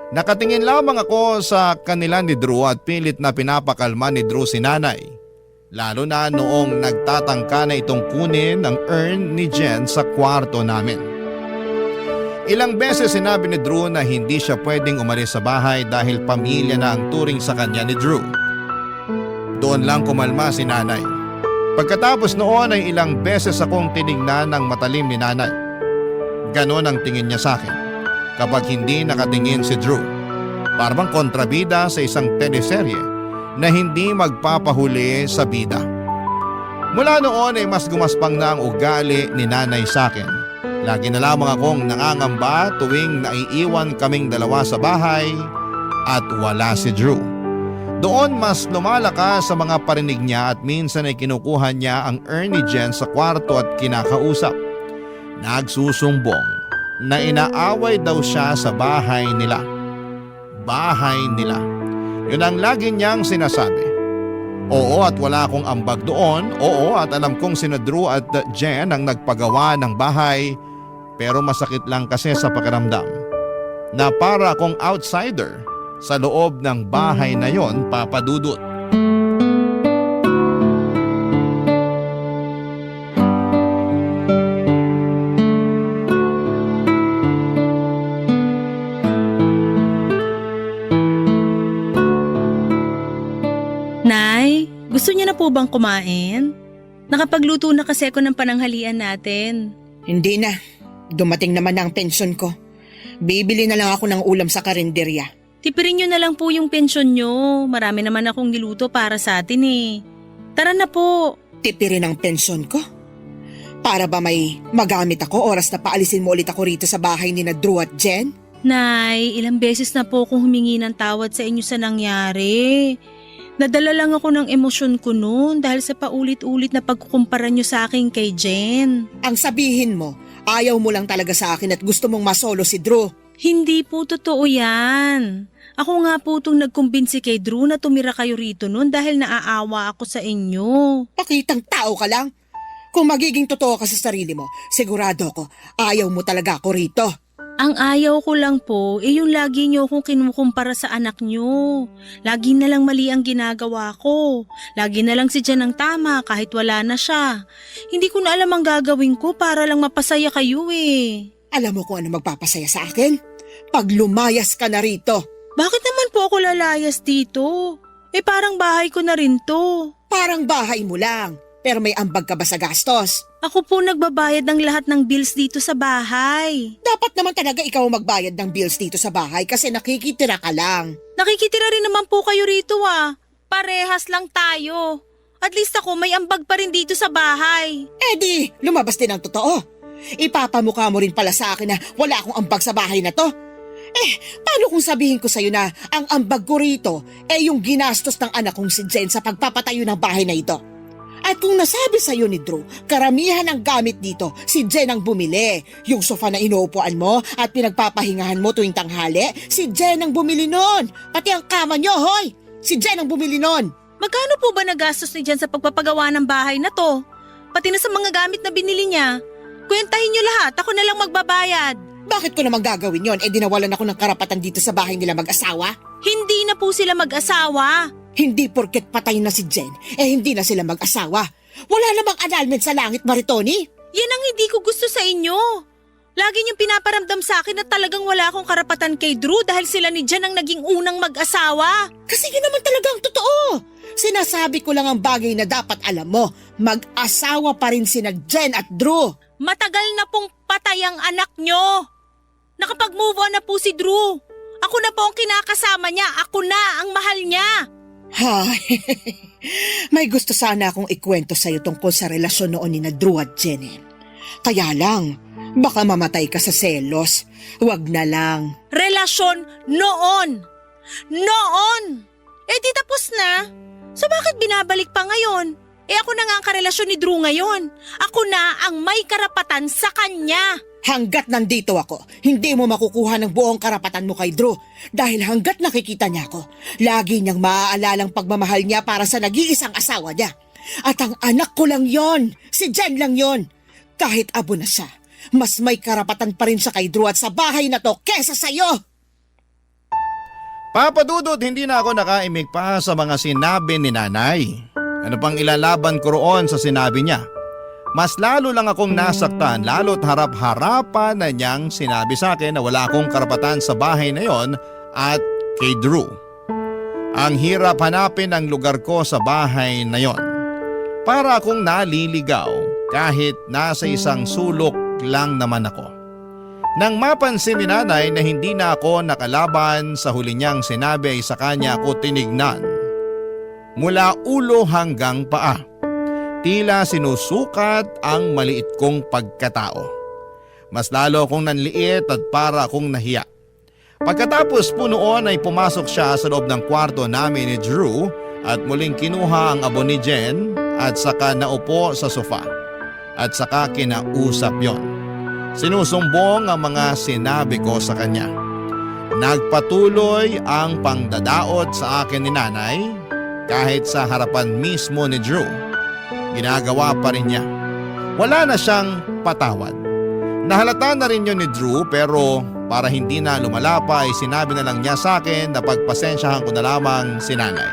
Nakatingin lamang ako sa kanila ni Drew at pilit na pinapakalma ni Drew si nanay. Lalo na noong nagtatangka na itong kunin ang urn ni Jen sa kwarto namin. Ilang beses sinabi ni Drew na hindi siya pwedeng umalis sa bahay dahil pamilya na ang turing sa kanya ni Drew. Doon lang kumalma si nanay. Pagkatapos noon ay ilang beses akong tinignan ng matalim ni nanay. Ganon ang tingin niya sa akin kapag hindi nakatingin si Drew. Parang kontrabida sa isang teleserye na hindi magpapahuli sa bida. Mula noon ay mas gumaspang na ang ugali ni nanay sa akin. Lagi na lamang akong nangangamba tuwing naiiwan kaming dalawa sa bahay at wala si Drew. Doon mas lumalakas sa mga parinig niya at minsan ay kinukuha niya ang urn ni Jen sa kwarto at kinakausap. Nagsusumbong na inaaway daw siya sa bahay nila. Bahay nila. Yun ang lagi niyang sinasabi. Oo at wala akong ambag doon. Oo at alam kong sina Drew at Jen ang nagpagawa ng bahay. Pero masakit lang kasi sa pakiramdam na para akong outsider sa loob ng bahay na yon, Papa Dudut. Nay, gusto niyo na po bang kumain? Nakapagluto na kasi ako ng pananghalian natin. Hindi na. Dumating naman na ang pensyon ko. Bibili na lang ako ng ulam sa karinderya. Tipirin niyo na lang po yung pensyon niyo. Marami naman akong niluto para sa atin eh. Tara na po. Tipirin ang pensyon ko? Para ba may magamit ako oras na paalisin mo ulit ako rito sa bahay ni na Drew at Jen? Nay, ilang beses na po akong humingi ng tawad sa inyo sa nangyari. Nadala lang ako ng emosyon ko noon dahil sa paulit-ulit na pagkukumpara niyo sa akin kay Jen. Ang sabihin mo, ayaw mo lang talaga sa akin at gusto mong masolo si Drew. Hindi po totoo yan. Ako nga po itong nagkumbinsi kay Drew na tumira kayo rito noon dahil naaawa ako sa inyo. Pakitang tao ka lang. Kung magiging totoo ka sa sarili mo, sigurado ko, ayaw mo talaga ako rito. Ang ayaw ko lang po, yung lagi niyo akong kinukumpara sa anak niyo. Lagi na lang mali ang ginagawa ko. Lagi na lang si Jen ang tama kahit wala na siya. Hindi ko na alam ang gagawin ko para lang mapasaya kayo eh. Alam mo kung ano magpapasaya sa akin? Pag lumayas ka na rito. Bakit naman po ako lalayas dito? Parang bahay ko na rin to. Parang bahay mo lang, pero may ambag ka ba sa gastos? Ako po nagbabayad ng lahat ng bills dito sa bahay. Dapat naman talaga ikaw ang magbayad ng bills dito sa bahay kasi nakikitira ka lang. Nakikitira rin naman po kayo rito ah. Parehas lang tayo. At least ako may ambag pa rin dito sa bahay. Di, lumabas din ang totoo. Ipapamukha mo rin pala sa akin na wala akong ambag sa bahay na to. Paano kung sabihin ko sa'yo na ang ambag ko rito yung ginastos ng anak kong si Jen sa pagpapatayo ng bahay na ito? At kung nasabi sa'yo ni Drew, karamihan ng gamit dito, si Jen ang bumili. Yung sofa na inuupuan mo at pinagpapahingahan mo tuwing tanghali, si Jen ang bumili nun. Pati ang kama nyo, hoy! Si Jen ang bumili nun. Magkano po ba nagastos ni Jen sa pagpapagawa ng bahay na to? Pati na sa mga gamit na binili niya. Kwentahin niyo lahat, ako na lang magbabayad. Bakit ko naman gagawin yon? Dinawalan ako ng karapatan dito sa bahay nila mag-asawa? Hindi na po sila mag-asawa. Hindi porket patay na si Jen, hindi na sila mag-asawa. Wala namang annulment sa langit, Maritoni. Yan ang hindi ko gusto sa inyo. Lagi niyong pinaparamdam sa akin na talagang wala akong karapatan kay Drew dahil sila ni Jen ang naging unang mag-asawa. Kasi yun naman talaga ang totoo. Sinasabi ko lang ang bagay na dapat alam mo. Mag-asawa pa rin sina Jen at Drew. Matagal na pong patay ang anak niyo. Nakapag-move on na po si Drew. Ako na po ang kinakasama niya. Ako na ang mahal niya. Hay, may gusto sana akong ikwento sa'yo tungkol sa relasyon noon ni na Drew at Jen. Kaya lang, baka mamatay ka sa selos. Huwag na lang. Relasyon noon. Noon! Eh di tapos na. So bakit binabalik pa ngayon? Eh ako na nga ang karelasyon ni Drew ngayon. Ako na ang may karapatan sa kanya. Hanggat nandito ako, hindi mo makukuha ng buong karapatan mo kay Drew. Dahil hanggat nakikita niya ako, lagi niyang maaalalang pagmamahal niya para sa nag-iisang asawa niya. At ang anak ko lang yon, si Jen lang yon. Kahit abo na siya, mas may karapatan pa rin siya kay Drew at sa bahay na to kesa sa'yo. Papa Dudut, hindi na ako nakaimik pa sa mga sinabi ni nanay. Ano pang ilalaban ko roon sa sinabi niya? Mas lalo lang akong nasaktan lalo't harap-harapan na niyang sinabi sa akin na wala akong karapatan sa bahay na yon at kay Drew. Ang hirap hanapin ang lugar ko sa bahay na yon. Para akong naliligaw kahit nasa isang sulok lang naman ako. Nang mapansin ni nanay na hindi na ako nakalaban sa huli niyang sinabi ay sa kanya ako tinignan. Mula ulo hanggang paa. Tila sinusukat ang maliit kong pagkatao. Mas lalo akong nanliit at para akong nahiya. Pagkatapos po noon ay pumasok siya sa loob ng kwarto namin ni Drew at muling kinuha ang abo ni Jen at saka naupo sa sofa. At saka kinausap yon. Sinusumbong ang mga sinabi ko sa kanya. Nagpatuloy ang pangdadaot sa akin ni nanay kahit sa harapan mismo ni Drew. Ginagawa pa rin niya. Wala na siyang patawad. Nahalata na rin yun ni Drew pero para hindi na lumala pa ay sinabi na lang niya sa akin na pagpasensyahan ko na lamang si nanay.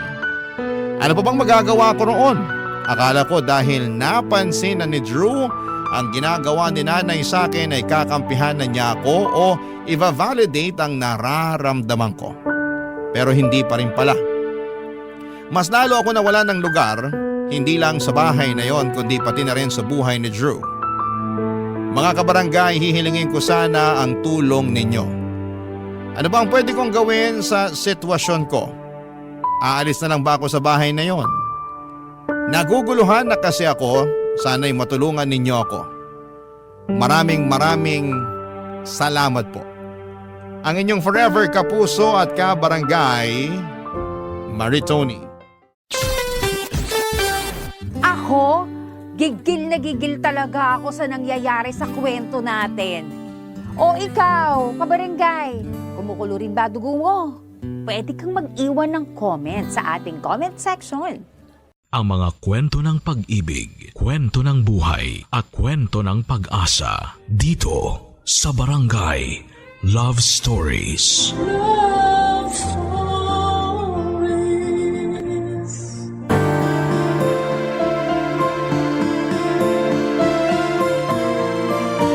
Ano pa bang magagawa ko roon? Akala ko dahil napansin na ni Drew ang ginagawa ni nanay sa akin ay kakampihan na niya ako o i-validate ang nararamdaman ko. Pero hindi pa rin pala. Mas lalo ako nawala ng lugar. Hindi lang sa bahay na yon kundi pati na rin sa buhay ni Drew. Mga kabarangay, hihilingin ko sana ang tulong ninyo. Ano ba ang pwede kong gawin sa sitwasyon ko? Aalis na lang ba ako sa bahay na yon? Naguguluhan na kasi ako, sana'y matulungan ninyo ako. Maraming salamat po. Ang inyong forever kapuso at kabarangay, Maritoni. Ako, gigil na gigil talaga ako sa nangyayari sa kwento natin. O ikaw, kabarangay, kumukulo rin ba dugo mo? Pwede kang mag-iwan ng comment sa ating comment section. Ang mga kwento ng pag-ibig, kwento ng buhay at kwento ng pag-asa dito sa Barangay Love Stories. Love Stories.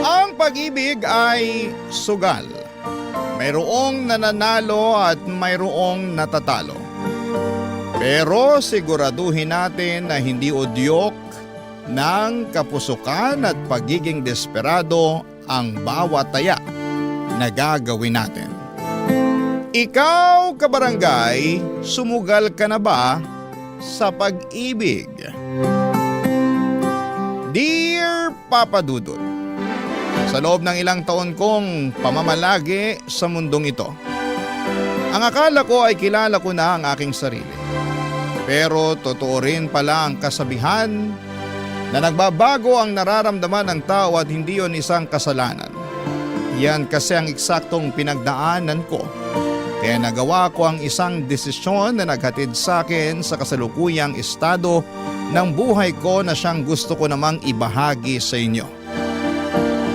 Ang pag-ibig ay sugal. Mayroong nananalo at mayroong natatalo. Pero siguraduhin natin na hindi udyok ng kapusukan at pagiging desperado ang bawat taya na gagawin natin. Ikaw, kabarangay, sumugal ka na ba sa pag-ibig? Dear Papa Dudut, sa loob ng ilang taon kong pamamalagi sa mundong ito, ang akala ko ay kilala ko na ang aking sarili. Pero totoo rin pala ang kasabihan na nagbabago ang nararamdaman ng tao at hindi yon isang kasalanan. Yan kasi ang eksaktong pinagdaanan ko. Kaya nagawa ko ang isang desisyon na naghatid sa akin sa kasalukuyang estado ng buhay ko na siyang gusto ko namang ibahagi sa inyo.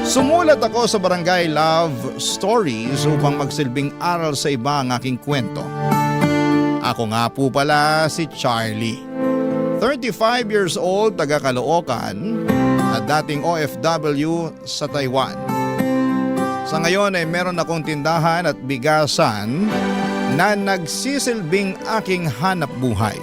Sumulat ako sa Barangay Love Stories upang magsilbing aral sa iba ang aking kwento. Ako nga po pala si Charlie. 35 years old, taga Caloocan at dating OFW sa Taiwan. Sa ngayon ay meron akong tindahan at bigasan na nagsisilbing aking hanap buhay.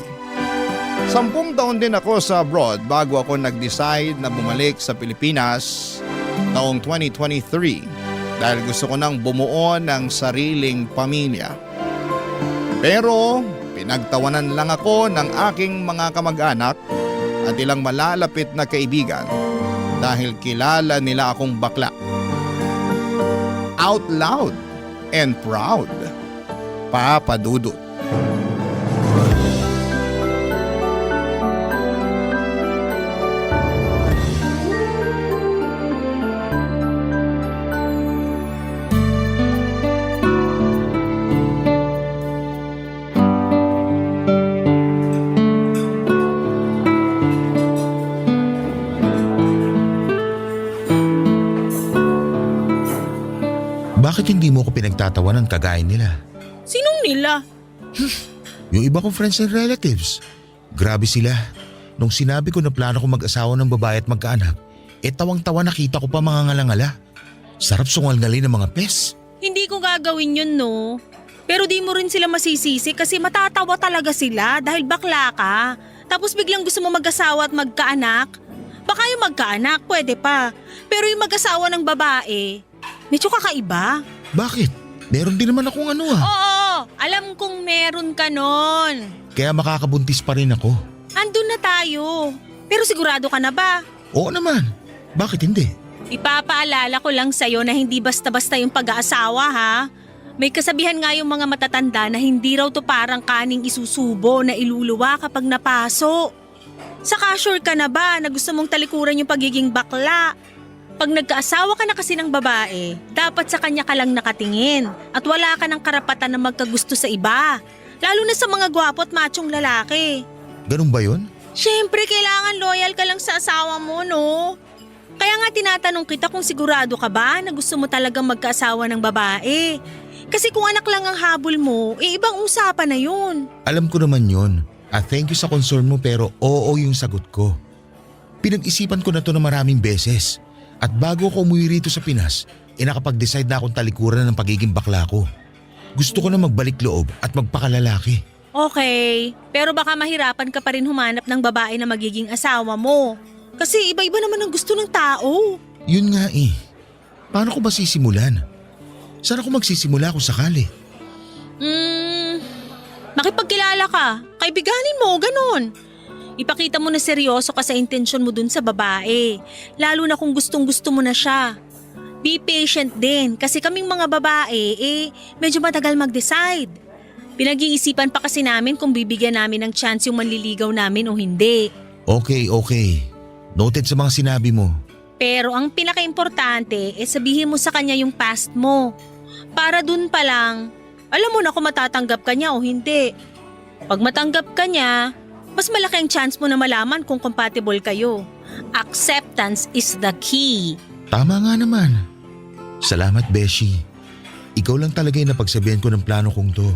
10 taon din ako sa abroad bago ako nag-decide na bumalik sa Pilipinas taong 2023 dahil gusto ko nang bumuo ng sariling pamilya. Pero pinagtawanan lang ako ng aking mga kamag-anak at ilang malalapit na kaibigan dahil kilala nila akong bakla. Out loud and proud, Papa Dudut. pinagtatawanan kagaya nila. Sinong nila? Yung iba kong friends and relatives. Grabe sila. Nung sinabi ko na plano ko mag-asawa ng babae at magkaanak, tawang-tawa nakita ko pa mga ngalangala. Sarap sungal-ngali ng mga pes. Hindi ko gagawin yun, no? Pero di mo rin sila masisisi kasi matatawa talaga sila dahil bakla ka. Tapos biglang gusto mo mag-asawa at magkaanak. Baka yung magkaanak, pwede pa. Pero yung mag-asawa ng babae, medyo kakaiba. Bakit? Meron din naman akong ano ah. Oo, alam kong meron ka nun. Kaya makakabuntis pa rin ako. Andun na tayo. Pero sigurado ka na ba? Oo naman. Bakit hindi? Ipapaalala ko lang sa'yo na hindi basta-basta yung pag-aasawa ha. May kasabihan nga yung mga matatanda na hindi raw to parang kaning isusubo na iluluwa kapag napaso. Saka sure ka na ba na gusto mong talikuran yung pagiging bakla? Pag nagkaasawa ka na kasi ng babae, dapat sa kanya ka lang nakatingin at wala ka ng karapatan na magkagusto sa iba. Lalo na sa mga gwapo at machong lalaki. Ganun ba yun? Siyempre, kailangan loyal ka lang sa asawa mo, no? Kaya nga tinatanong kita kung sigurado ka ba na gusto mo talagang magkaasawa ng babae. Kasi kung anak lang ang habol mo, ibang usapan na yun. Alam ko naman yun. At thank you sa concern mo pero oo yung sagot ko. Pinag-isipan ko na to na maraming beses. At bago ako umuwi rito sa Pinas, nakapag-decide na akong talikuran ng pagiging bakla ko. Gusto ko na magbalik loob at magpakalalaki. Okay, pero baka mahirapan ka pa rin humanap ng babae na magiging asawa mo. Kasi iba-iba naman ang gusto ng tao. Yun nga eh. Paano ko ba sisimulan? Saan ako magsisimula kung sakali? Makipagkilala ka. Kaibiganin mo, ganun. Ipakita mo na seryoso ka sa intensyon mo dun sa babae. Lalo na kung gustong-gusto mo na siya. Be patient din kasi kaming mga babae, medyo matagal mag-decide. Pinag-iisipan pa kasi namin kung bibigyan namin ng chance yung manliligaw namin o hindi. Okay. Noted sa mga sinabi mo. Pero ang pinaka-importante sabihin mo sa kanya yung past mo. Para dun pa lang, alam mo na kung matatanggap ka niya o hindi. Pag matanggap ka niya, mas malaki ang chance mo na malaman kung compatible kayo. Acceptance is the key. Tama nga naman. Salamat, Beshi. Ikaw lang talaga yung napagsabihan ko ng plano kong to.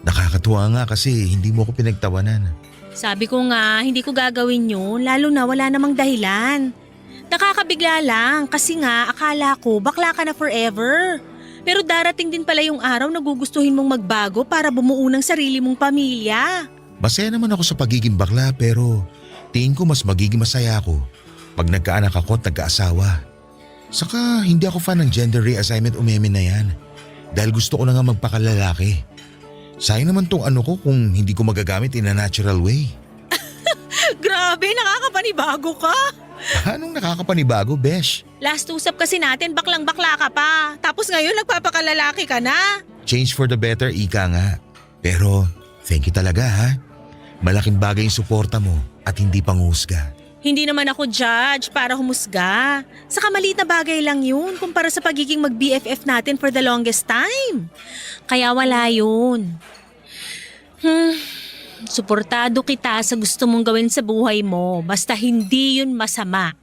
Nakakatuwa nga kasi hindi mo ko pinagtawanan. Sabi ko nga, hindi ko gagawin yun, lalo na wala namang dahilan. Nakakabigla lang kasi nga akala ko bakla ka na forever. Pero darating din pala yung araw na gugustuhin mong magbago para bumuo ng sarili mong pamilya. Masaya naman ako sa pagiging bakla pero tingin ko mas magiging masaya ako pag nagkaanak ako at nagkaasawa. Saka hindi ako fan ng gender reassignment umeme na yan dahil gusto ko na nga magpakalalaki. Sayang naman tong ano ko kung hindi ko magagamit in a natural way. Grabe, nakakapanibago ka. Anong nakakapanibago, Besh? Last usap kasi natin, baklang-bakla ka pa. Tapos ngayon nagpapakalalaki ka na. Change for the better, ika nga. Pero thank you talaga ha. Malaking bagay yung suporta mo at hindi panghusga. Hindi naman ako judge para humusga. Saka maliit na bagay lang yun kumpara sa pagiging mag-BFF natin for the longest time. Kaya wala yun. Suportado kita sa gusto mong gawin sa buhay mo basta hindi yun masama.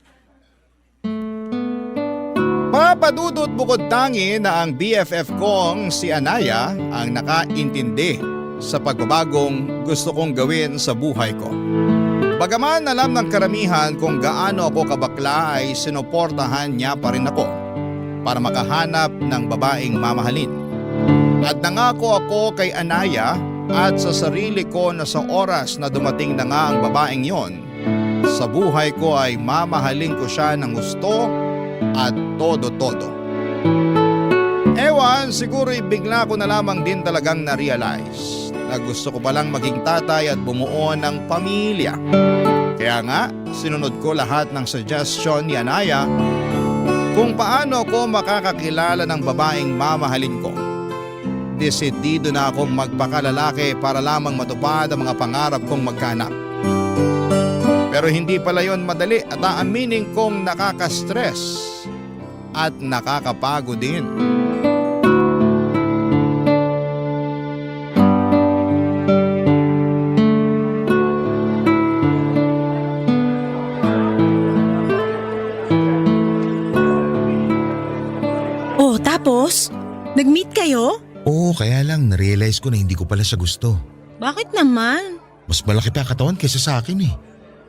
Papadudot bukod tangi na ang BFF kong si Anaya ang nakaintindi sa pagbabagong gusto kong gawin sa buhay ko. Bagaman alam ng karamihan kung gaano ako kabakla ay sinuportahan niya pa rin ako para makahanap ng babaeng mamahalin. At nangako ako kay Anaya at sa sarili ko na sa oras na dumating na nga ang babaeng yon, sa buhay ko ay mamahalin ko siya ng gusto at todo-todo. Ewan, siguro bigla ko na lamang din talagang na-realize na gusto ko palang maging tatay at bumuo ng pamilya. Kaya nga, sinunod ko lahat ng suggestion ni Anaya kung paano ako makakakilala ng babaeng mamahalin ko. Desidido na akong magpakalalaki para lamang matupad ang mga pangarap kong magkaanak. Pero hindi pala yon madali at aaminin kong nakaka-stress at nakakapagod din. Oh, tapos? Nag-meet kayo? Oo, kaya lang narealize ko na hindi ko pala siya gusto. Bakit naman? Mas malaki pa katawan kaysa sa akin eh.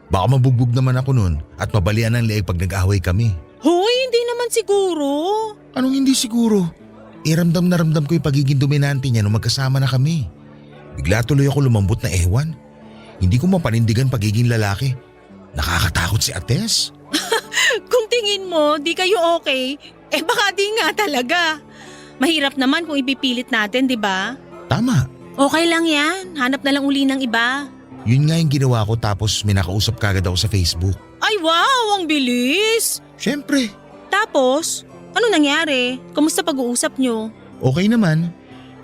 Baka mabugbog naman ako nun at mabalian ng leeg pag nag-away kami. Hoy, hindi naman siguro. Anong hindi siguro? Ramdam na ramdam ko yung pagiging dominante niya nung magkasama na kami. Bigla tuloy ako lumambot na ewan. Hindi ko mapanindigan pagiging lalaki. Nakakatakot si Ates. Kung tingin mo, di kayo okay, baka di nga talaga. Mahirap naman kung ipipilit natin, di ba? Tama. Okay lang yan. Hanap na lang uli ng iba. Yun nga yung ginawa ko tapos may nakausap kagad ako sa Facebook. Ay wow, ang bilis! Siyempre, Tapos, ano nangyari? Kamusta pag-uusap nyo? okay naman.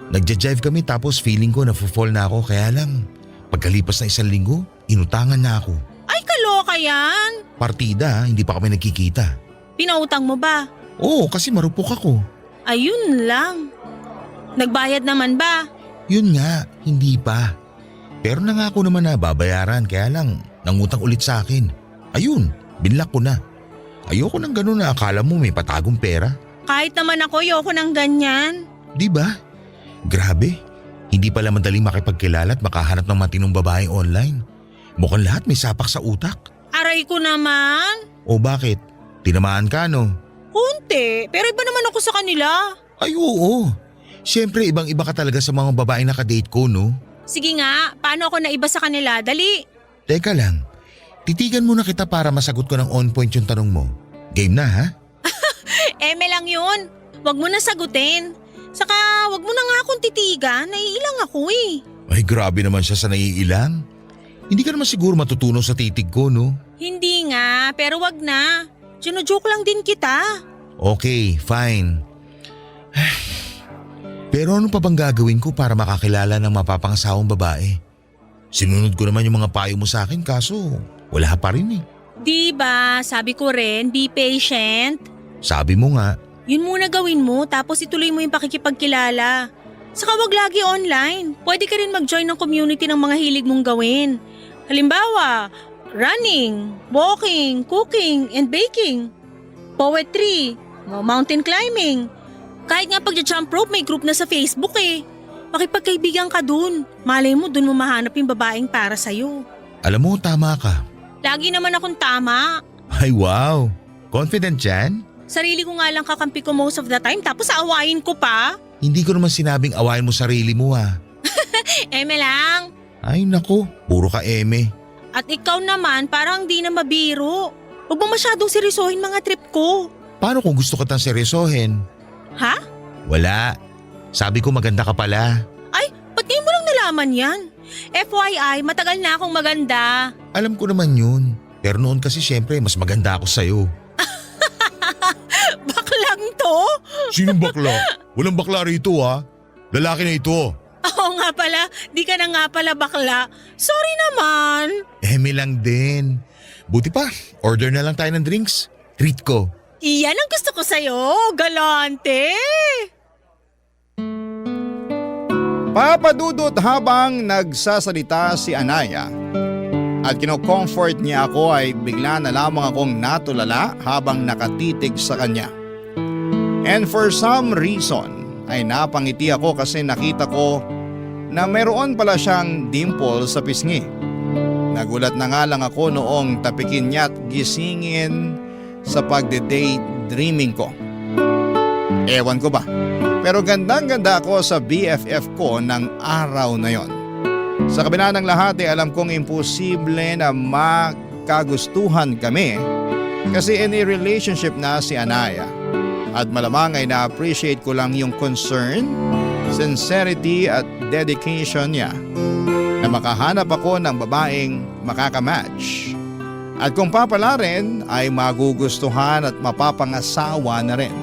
Nagja-jive kami tapos feeling ko na-fall na ako kaya lang. Pagkalipas na 1 linggo, inutangan na ako. Ay, kaloka yan! Partida, hindi pa kami nagkikita. Pinautang mo ba? Oo, kasi marupok ako. Ayun lang. Nagbayad naman ba? Yun nga, hindi pa. Pero nangako naman na babayaran kaya lang nangutang ulit sa akin. Ayun, binlock ko na. Ayoko nang ganun na akala mo may patagong pera. Kahit naman ako, ayoko ng ganyan. Di ba? Grabe, hindi pala madaling makipagkilala at makahanap ng matinong babae online. Mukhang lahat may sapak sa utak. Aray ko naman. O bakit? Tinamaan ka no? Kunti, pero iba naman ako sa kanila. Ay oo. Siyempre ibang-iba ka talaga sa mga babae nakadate ko no? Sige nga, paano ako naiba sa kanila? Dali. Teka lang, titigan muna kita para masagot ko ng on point yung tanong mo. Game na ha? Eme lang yun. Huwag mo na sagutin. Saka huwag mo na nga akong titigan. Naiilang ako eh. Ay grabe naman siya sa naiilang. Hindi ka naman siguro matutunaw sa titig ko no? Hindi nga, pero wag na. Joke lang din kita. Okay, fine. Pero ano pa bang gagawin ko para makakilala ng mapapangasawang babae? Sinunod ko naman yung mga payo mo sa akin kaso wala pa rin eh. Diba, sabi ko rin, be patient. Sabi mo nga, Yun muna gawin mo tapos ituloy mo yung pakikipagkilala. Saka wag lagi online. Pwede ka rin mag-join ng community ng mga hilig mong gawin. Halimbawa, running, walking, cooking, and baking. Poetry, mountain climbing. Kahit nga pag-jump rope may group na sa Facebook eh. Makipagkaibigan ka dun. Malay mo dun mo mahanap yung babaeng para sa'yo. alam mo tama ka. Lagi naman akong tama. Ay wow, confident yan? Sarili ko nga lang kakampi ko most of the time tapos aawayin ko pa. Hindi ko naman sinabing awayin mo sarili mo ah. Eme lang. Ay nako, puro ka eme. At ikaw naman parang di na mabiro. Huwag mo masyadong seryosohin mga trip ko. Paano kung gusto kitang seryosohin? Ha? Wala. Sabi ko maganda ka pala. Ay, ba't ngayon mo lang nalaman yan? FYI, matagal na akong maganda. Alam ko naman yun. Pero noon kasi syempre mas maganda ako sa'yo. Baklang to? Sinong bakla? Walang bakla rito ha. Lalaki na ito. Oo nga pala, di ka na nga pala bakla. Sorry naman. Eme lang din. Buti pa, order na lang tayo ng drinks. Treat ko. Iyan ang gusto ko sa'yo, galante. Papadudot habang nagsasalita si Anaya at kino-comfort niya ako ay bigla na lamang akong natulala habang nakatitig sa kanya. And for some reason ay napangiti ako kasi nakita ko na meron pala siyang dimple sa pisngi. Nagulat na nga lang ako noong tapikin niya at gisingin sa pagde-daydreaming ko. Ewan ko ba? Pero gandang-ganda ako sa BFF ko ng araw na yon. Sa kabila ng lahat ay alam kong imposible na makagustuhan kami kasi in a relationship na si Anaya. At malamang ay na-appreciate ko lang yung concern, sincerity at dedication niya na makahanap ako ng babaeng makakamatch. At kung papala rin ay magugustuhan at mapapangasawa na rin.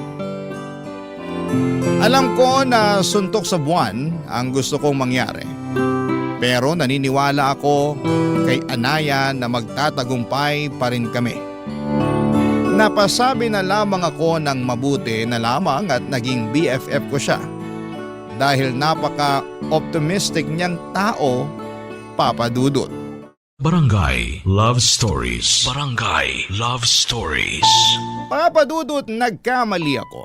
Alam ko na suntok sa buwan ang gusto kong mangyari. Pero naniniwala ako kay Anaya na magtatagumpay pa rin kami. Napasabi na lamang ako ng mabuti na lamang at naging BFF ko siya. Dahil napaka-optimistic niyang tao, Papa Dudut. Barangay Love Stories. Barangay Love Stories. Papa Dudut, nagkamali ako.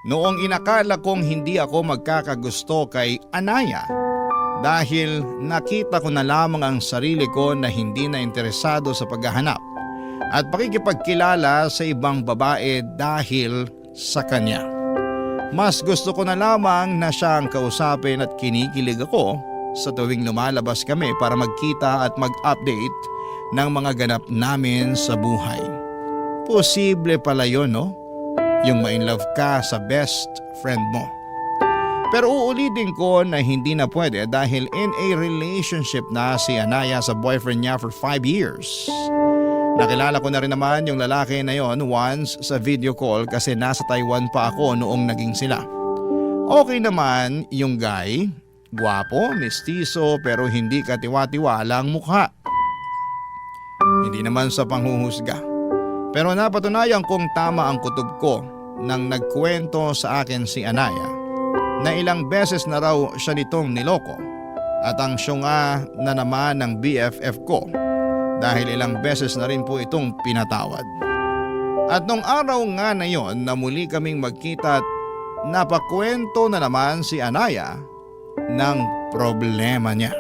Noong inakala kong hindi ako magkakagusto kay Anaya dahil nakita ko na lamang ang sarili ko na hindi na interesado sa paghahanap at pakikipagkilala sa ibang babae dahil sa kanya. Mas gusto ko na lamang na siya ang kausapin at kinikilig ako sa tuwing lumalabas kami para magkita at mag-update ng mga ganap namin sa buhay. Posible pala yun, no? Yung ma-inlove ka sa best friend mo. Pero uulitin ko na hindi na pwede dahil in a relationship na si Anaya sa boyfriend niya for 5 years. Nakilala ko na rin naman yung lalaki na yon once sa video call kasi nasa Taiwan pa ako noong naging sila. Okay naman yung guy, gwapo, mestizo pero hindi katiwa-tiwala ang mukha. Hindi naman sa panghuhusga. Pero napatunayan kong tama ang kutob ko nang nagkwento sa akin si Anaya na ilang beses na raw siya nitong niloko at ang syunga na naman ng BFF ko. Dahil ilang beses na rin po itong pinatawad. At nung araw nga na yon na muli kaming magkita at napakwento na naman si Anaya ng problema niya.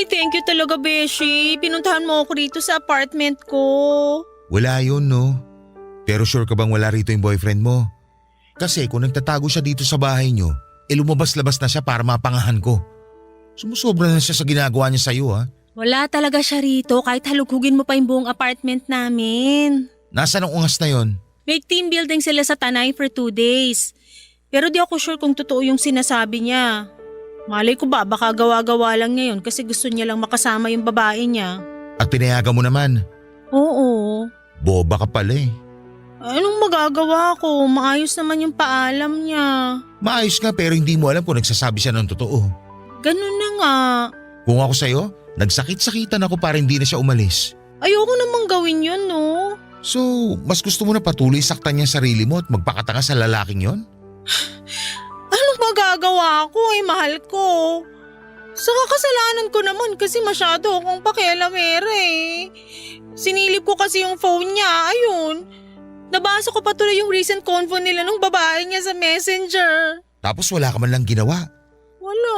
Thank you talaga, Beshi. Pinuntahan mo ako rito sa apartment ko. Wala yun, no? Pero sure ka bang wala rito yung boyfriend mo? Kasi kung nagtatago siya dito sa bahay nyo, lumabas-labas na siya para mapangahan ko. Sumusobra na siya sa ginagawa niya sa'yo, ha? Wala talaga siya rito kahit halughugin mo pa yung buong apartment namin. Nasaan ang ungas na yon? May team building sila sa Tanay for 2 days. Pero di ako sure kung totoo yung sinasabi niya. Malay ko ba baka gawa-gawa lang niya yun kasi gusto niya lang makasama yung babae niya. At pinayagan mo naman? Oo. Boba ka pala eh. Anong magagawa ko? Maayos naman yung paalam niya. Maayos nga pero hindi mo alam kung nagsasabi siya ng totoo. Ganun na nga. Kung ako sa'yo, nagsakit-sakitan ako para hindi na siya umalis. Ayoko namang gawin yun, no? So, mas gusto mo na patuloy saktan niya sarili mo at magpakatanga sa lalaking yon? Anong magagawa ko mahal ko? Saka kasalanan ko naman kasi masyado akong pakialamera eh. Sinilip ko kasi yung phone niya, ayun. Nabasa ko pa tuloy yung recent convo nila ng babae niya sa messenger. Tapos wala ka man lang ginawa. Wala,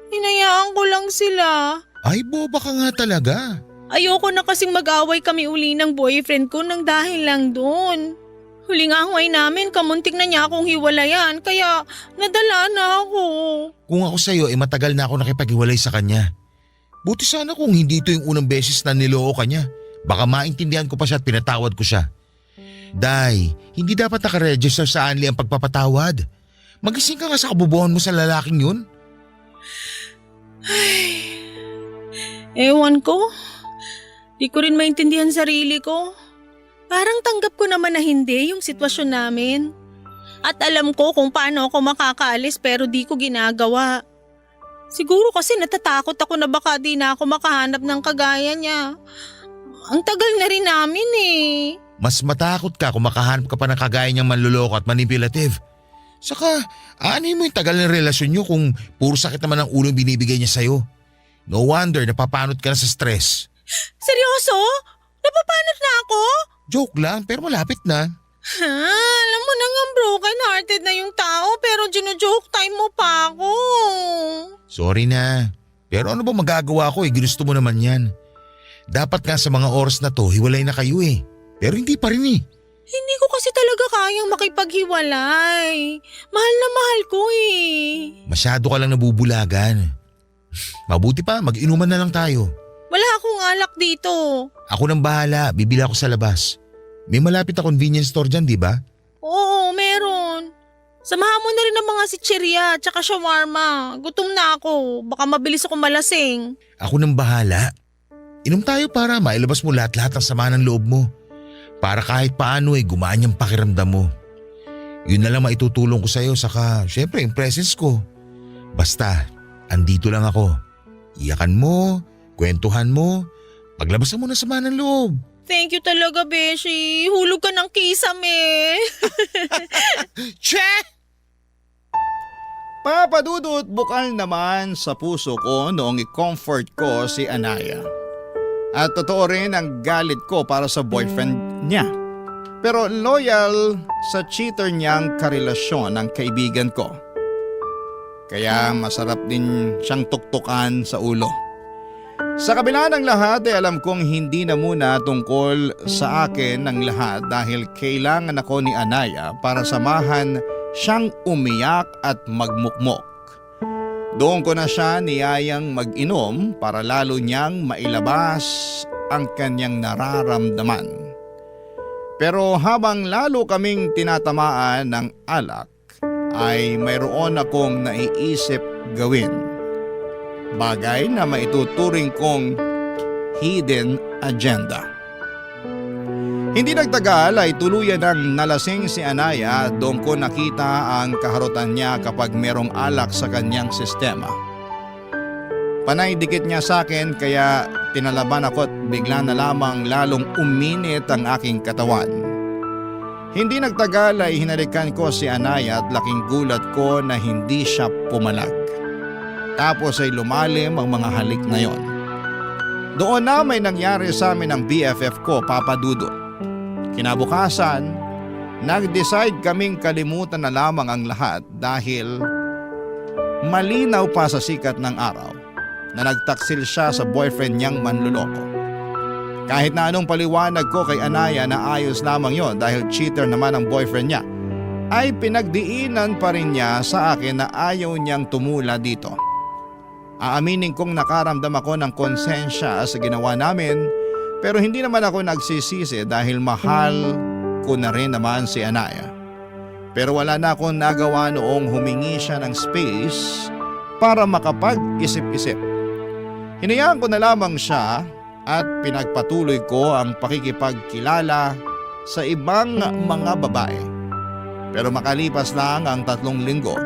hinayaan ko lang sila. Ay, boba ka nga talaga. Ayoko na kasing mag-away kami uli ng boyfriend ko nang dahil lang doon. Huling away namin, kamuntik na niya akong hiwalayan kaya nadala na ako. Kung ako sa'yo, matagal na ako nakipaghiwalay sa kanya. Buti sana kung hindi ito yung unang beses na niloko ka niya. Baka maintindihan ko pa siya at pinatawad ko siya. Day, hindi dapat nakaregister sa Anli ang pagpapatawad. Magising ka nga sa kabubuhan mo sa lalaking yun. Ay, ewan ko. Di ko rin maintindihan sarili ko. Parang tanggap ko naman na hindi yung sitwasyon namin. At alam ko kung paano ako makakaalis pero di ko ginagawa. Siguro kasi natatakot ako na baka di na ako makahanap ng kagaya niya. Ang tagal na rin namin eh. Mas matakot ka kung makahanap ka pa ng kagaya niyang manluloko at manipulative. Saka, aanin mo yung tagal ng relasyon niyo kung puro sakit naman ang ulo yung binibigay niya sa'yo. No wonder napapanot ka na sa stress. Seryoso? Napapanot na ako? Joke lang pero malapit na. Ha? Alam mo na nga broken-hearted na yung tao pero gino-joke time mo pa ako. Sorry na. Pero ano ba magagawa ko ginusto mo naman yan. Dapat nga sa mga oras na to hiwalay na kayo eh. Pero hindi pa rin eh. Hindi ko kasi talaga kayang makipaghiwalay. Mahal na mahal ko eh. Masyado ka lang nabubulagan. Mabuti pa mag-inuman na lang tayo. Wala akong alak dito. Ako nang bahala, bibili ako sa labas. May malapit na convenience store dyan, di ba? Oo, meron. Samahan mo na rin ang mga sitsirya at saka shawarma. Gutom na ako. Baka mabilis ako malasing. Ako nang bahala. Inom tayo para mailabas mo lahat-lahat ng sama ng loob mo. Para kahit paano gumaan yung pakiramdam mo. Yun na lang maitutulong ko sa'yo saka syempre yung presence ko. Basta, andito lang ako. Iyakan mo, kwentuhan mo, paglabasan mo na sama ng loob. Thank you talaga, Beshi. Hulog ka ng kisame. Che! Papa Dudut, bukal naman sa puso ko noong i-comfort ko si Anaya. At totoo rin ang galit ko para sa boyfriend niya. Pero loyal sa cheater niyang karelasyon ng kaibigan ko. Kaya masarap din siyang tuktukan sa ulo. Sa kabila ng lahat ay alam kong hindi na muna tungkol sa akin ng lahat dahil kailangan ako ni Anaya para samahan siyang umiyak at magmukmok. Doon ko na siya niyayang mag-inom para lalo niyang mailabas ang kanyang nararamdaman. Pero habang lalo kaming tinatamaan ng alak ay mayroon akong naiisip gawin. Bagay na maituturing kong hidden agenda. Hindi nagtagal ay tuluyan ng nalasing si Anaya at doon ko nakita ang kaharutan niya kapag merong alak sa kanyang sistema. Panay dikit niya sa akin kaya tinalaban ako at bigla na lamang lalong uminit ang aking katawan. Hindi nagtagal ay hinalikan ko si Anaya at laking gulat ko na hindi siya pumalag. Tapos ay lumalim ang mga halik na yon. Doon na may nangyari sa amin ng BFF ko, Papa Dudut. Kinabukasan, nag-decide kaming kalimutan na lamang ang lahat dahil malinaw pa sa sikat ng araw na nagtaksil siya sa boyfriend niyang manluloko. Kahit na anong paliwanag ko kay Anaya na ayos lamang yon dahil cheater naman ang boyfriend niya, ay pinagdiinan pa rin niya sa akin na ayaw niyang tumula dito. Aaminin kong nakaramdam ako ng konsensya sa ginawa namin pero hindi naman ako nagsisisi dahil mahal ko na rin naman si Anaya. Pero wala na akong nagawa noong humingi siya ng space para makapag-isip-isip. Hinayaan ko na lamang siya at pinagpatuloy ko ang pakikipagkilala sa ibang mga babae. Pero makalipas lang ang 3 linggo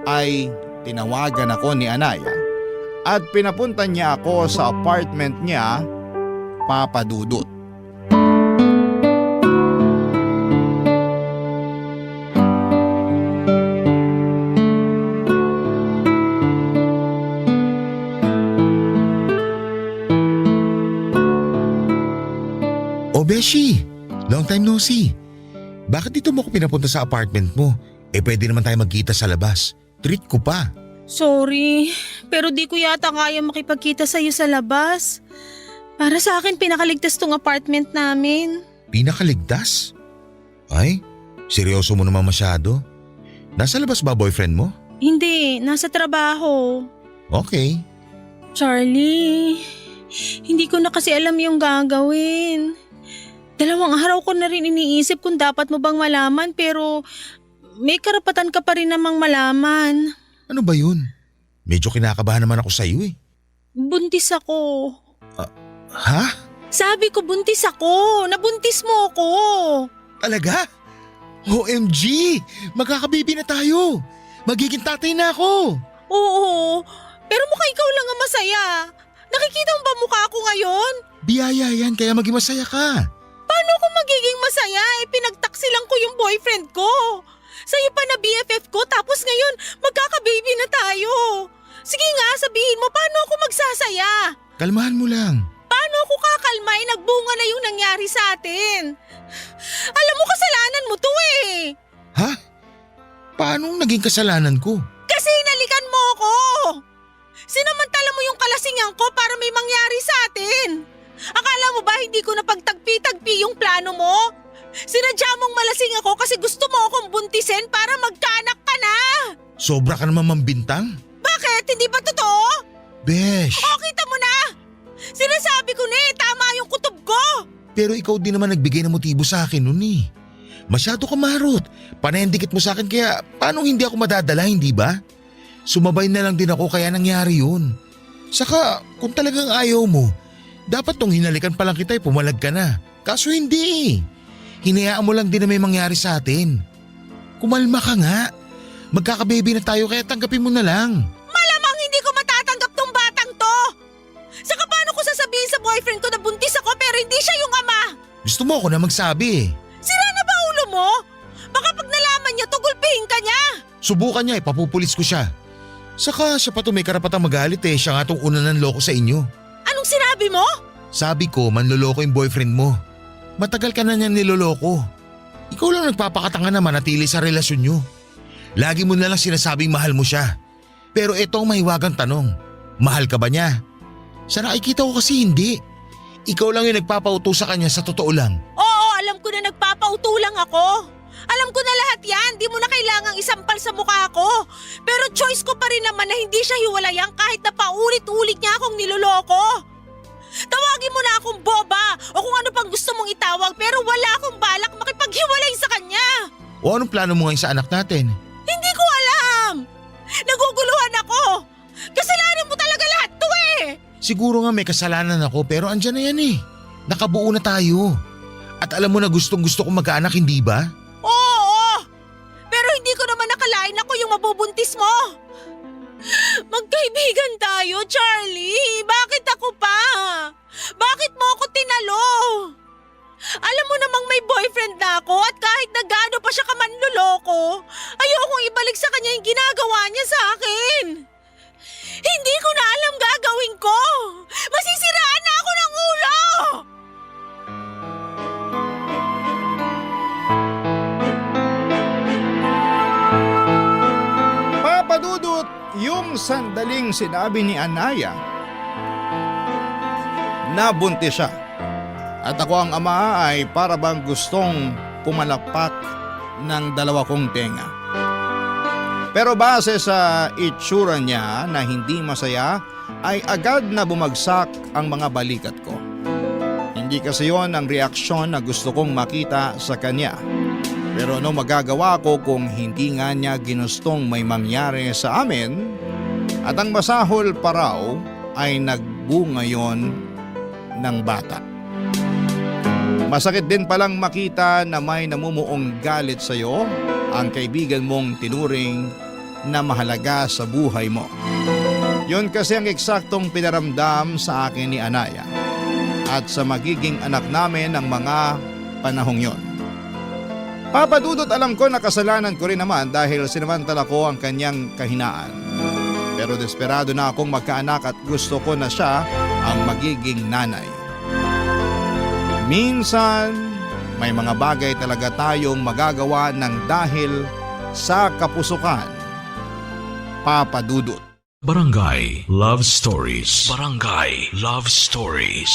ay tinawagan ako ni Anaya at pinapunta niya ako sa apartment niya, Papa Dudut. O Beshi, long time no see. Bakit dito mo ko pinapunta sa apartment mo? Pwede naman tayo magkita sa labas. Treat ko pa. Sorry, pero di ko yata kaya makipagkita sa'yo sa labas. Para sa akin, pinakaligtas tong apartment namin. Pinakaligtas? Ay, seryoso mo naman masyado. Nasa labas ba boyfriend mo? Hindi, nasa trabaho. Okay. Charlie, hindi ko na kasi alam yung gagawin. 2 araw ko na rin iniisip kung dapat mo bang malaman pero may karapatan ka pa rin namang malaman. Ano ba yun? Medyo kinakabahan naman ako sa iyo eh. Buntis ako. Ha? Sabi ko buntis ako. Nabuntis mo ako. Talaga? OMG! Magkakababy na tayo! Magiging tatay na ako! Oo, pero mukha ikaw lang ang masaya. Nakikita mo ba mukha ako ngayon? Biyaya yan kaya maging masaya ka. Paano ako magiging masaya? Pinagtaksilan ko yung boyfriend ko. Sa'yo pa na BFF ko tapos ngayon magkakababy na tayo. Sige nga, sabihin mo paano ako magsasaya? Kalmahan mo lang. Paano ako kakalmay? Nagbunga na yung nangyari sa atin. Alam mo kasalanan mo to eh. Ha? Paano naging kasalanan ko? Kasi hinalikan mo ako. Sinamantala mo yung kalasingan ko para may mangyari sa atin. Akala mo ba hindi ko napagtagpi-tagpi yung plano mo? Sinadya mong malasing ako kasi gusto mo akong buntisin para magkaanak ka na. Sobra ka naman mambintang? Bakit? Hindi ba totoo? Besh! O, kita mo na. Sinasabi ko na tama yung kutob ko. Pero ikaw din naman nagbigay ng motibo sa akin nun eh. Masyado ka marot. Panendikit mo sa akin kaya paano hindi ako madadala, hindi ba? Sumabay na lang din ako kaya nangyari yun. Saka kung talagang ayaw mo, dapat tong hinalikan pa lang kita pumalag ka na. Kaso hindi. Hinayaan mo lang din na may mangyari sa atin. Kumalma ka nga. Magkakababy na tayo kaya tanggapin mo na lang. Malamang hindi ko matatanggap tong batang to. Saka paano ko sasabihin sa boyfriend ko na buntis ako pero hindi siya yung ama? Gusto mo ako na magsabi eh. Sira na ba ulo mo? Baka pag nalaman niya, tugulpihin ka niya. Subukan niya, ipapupulis ko siya. Saka siya pa to may karapatang magalit eh. Siya nga tong una ng loko sa inyo. Anong sinabi mo? Sabi ko, manloloko yung boyfriend mo. Matagal ka na niyang niloloko. Ikaw lang nagpapakatanga na manatili sa relasyon niyo. Lagi mo na lang sinasabing mahal mo siya. Pero ito ang mahiwagang tanong. Mahal ka ba niya? Sa nakikita ko kasi hindi. Ikaw lang yung nagpapauto sa kanya sa totoo lang. Oo, alam ko na nagpapauto lang ako. Alam ko na lahat yan, di mo na kailangang isampal sa mukha ko. Pero choice ko pa rin naman na hindi siya hiwalayan kahit na paulit-ulit niya akong niloloko. Tawagin mo na akong boba o kung ano pang gusto mong itawag pero wala akong balak makipaghiwalay sa kanya. O anong plano mo ngayon sa anak natin? Hindi ko alam. Naguguluhan ako. Kasalanan mo talaga lahat to eh. Siguro nga may kasalanan ako pero andyan na yan eh. Nakabuo na tayo. At alam mo na gustong gusto kong magkaanak, hindi ba? Oo, pero hindi ko naman nakalain ako yung mabubuntis mo. Magkaibigan tayo, Charlie. Bakit ako pa? Bakit mo ako tinalo? Alam mo namang may boyfriend na ako at kahit na gaano pa siya kamanloloko, ayokong ibalik sa kanya yung ginagawa niya sa akin. Hindi ko na alam gagawin ko. Masisiraan na ako ng ulo. Papadudot, yung sandaling sinabi ni Anaya na buntis siya. At ako ang ama ay para bang gustong pumalapak ng dalawa kong tenga. Pero base sa itsura niya na hindi masaya ay agad na bumagsak ang mga balikat ko. Hindi kasi yon ang reaksyon na gusto kong makita sa kanya. Pero ano magagawa ko kung hindi nga niya ginustong may mangyari sa amin at ang masahol pa raw ay nagbunga yon ng bata. Masakit din palang makita na may namumuong galit sa iyo ang kaibigan mong tinuring na mahalaga sa buhay mo. Yun kasi ang eksaktong pinaramdam sa akin ni Anaya at sa magiging anak namin ng mga panahong yon. Papadudot, alam ko na kasalanan ko rin naman dahil sinamantala ko ang kanyang kahinaan. Pero desperado na akong magkaanak at gusto ko na siya ang magiging nanay. Minsan, may mga bagay talaga tayong magagawa ng dahil sa kapusukan. Papadudot. Barangay Love Stories. Barangay Love Stories.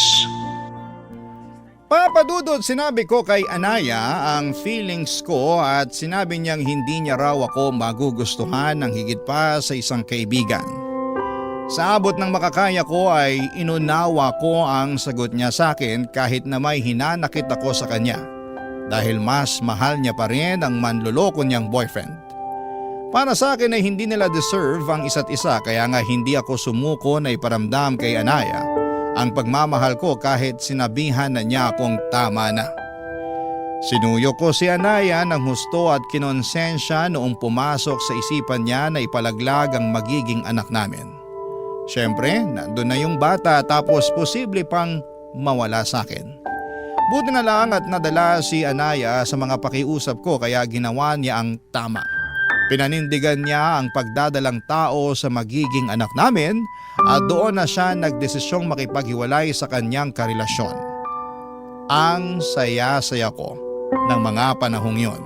Papadudot, sinabi ko kay Anaya ang feelings ko at sinabi niyang hindi niya raw ako magugustuhan ng higit pa sa isang kaibigan. Sa abot ng makakaya ko ay inunawa ko ang sagot niya sa akin kahit na may hinanakit ako sa kanya dahil mas mahal niya pa rin ang manloloko niyang boyfriend. Para sa akin ay hindi nila deserve ang isa't isa kaya nga hindi ako sumuko na iparamdam kay Anaya ang pagmamahal ko kahit sinabihan na niya akong tama na. Sinuyo ko si Anaya ng husto at kinonsensya noong pumasok sa isipan niya na ipalaglag ang magiging anak namin. Siyempre, nandun na yung bata tapos posible pang mawala sa akin. Buti na lang at nadala si Anaya sa mga pakiusap ko kaya ginawa niya ang tama. Pinanindigan niya ang pagdadalang tao sa magiging anak namin at doon na siya nagdesisyong makipaghiwalay sa kanyang karelasyon. Ang saya-saya ko ng mga panahong yon.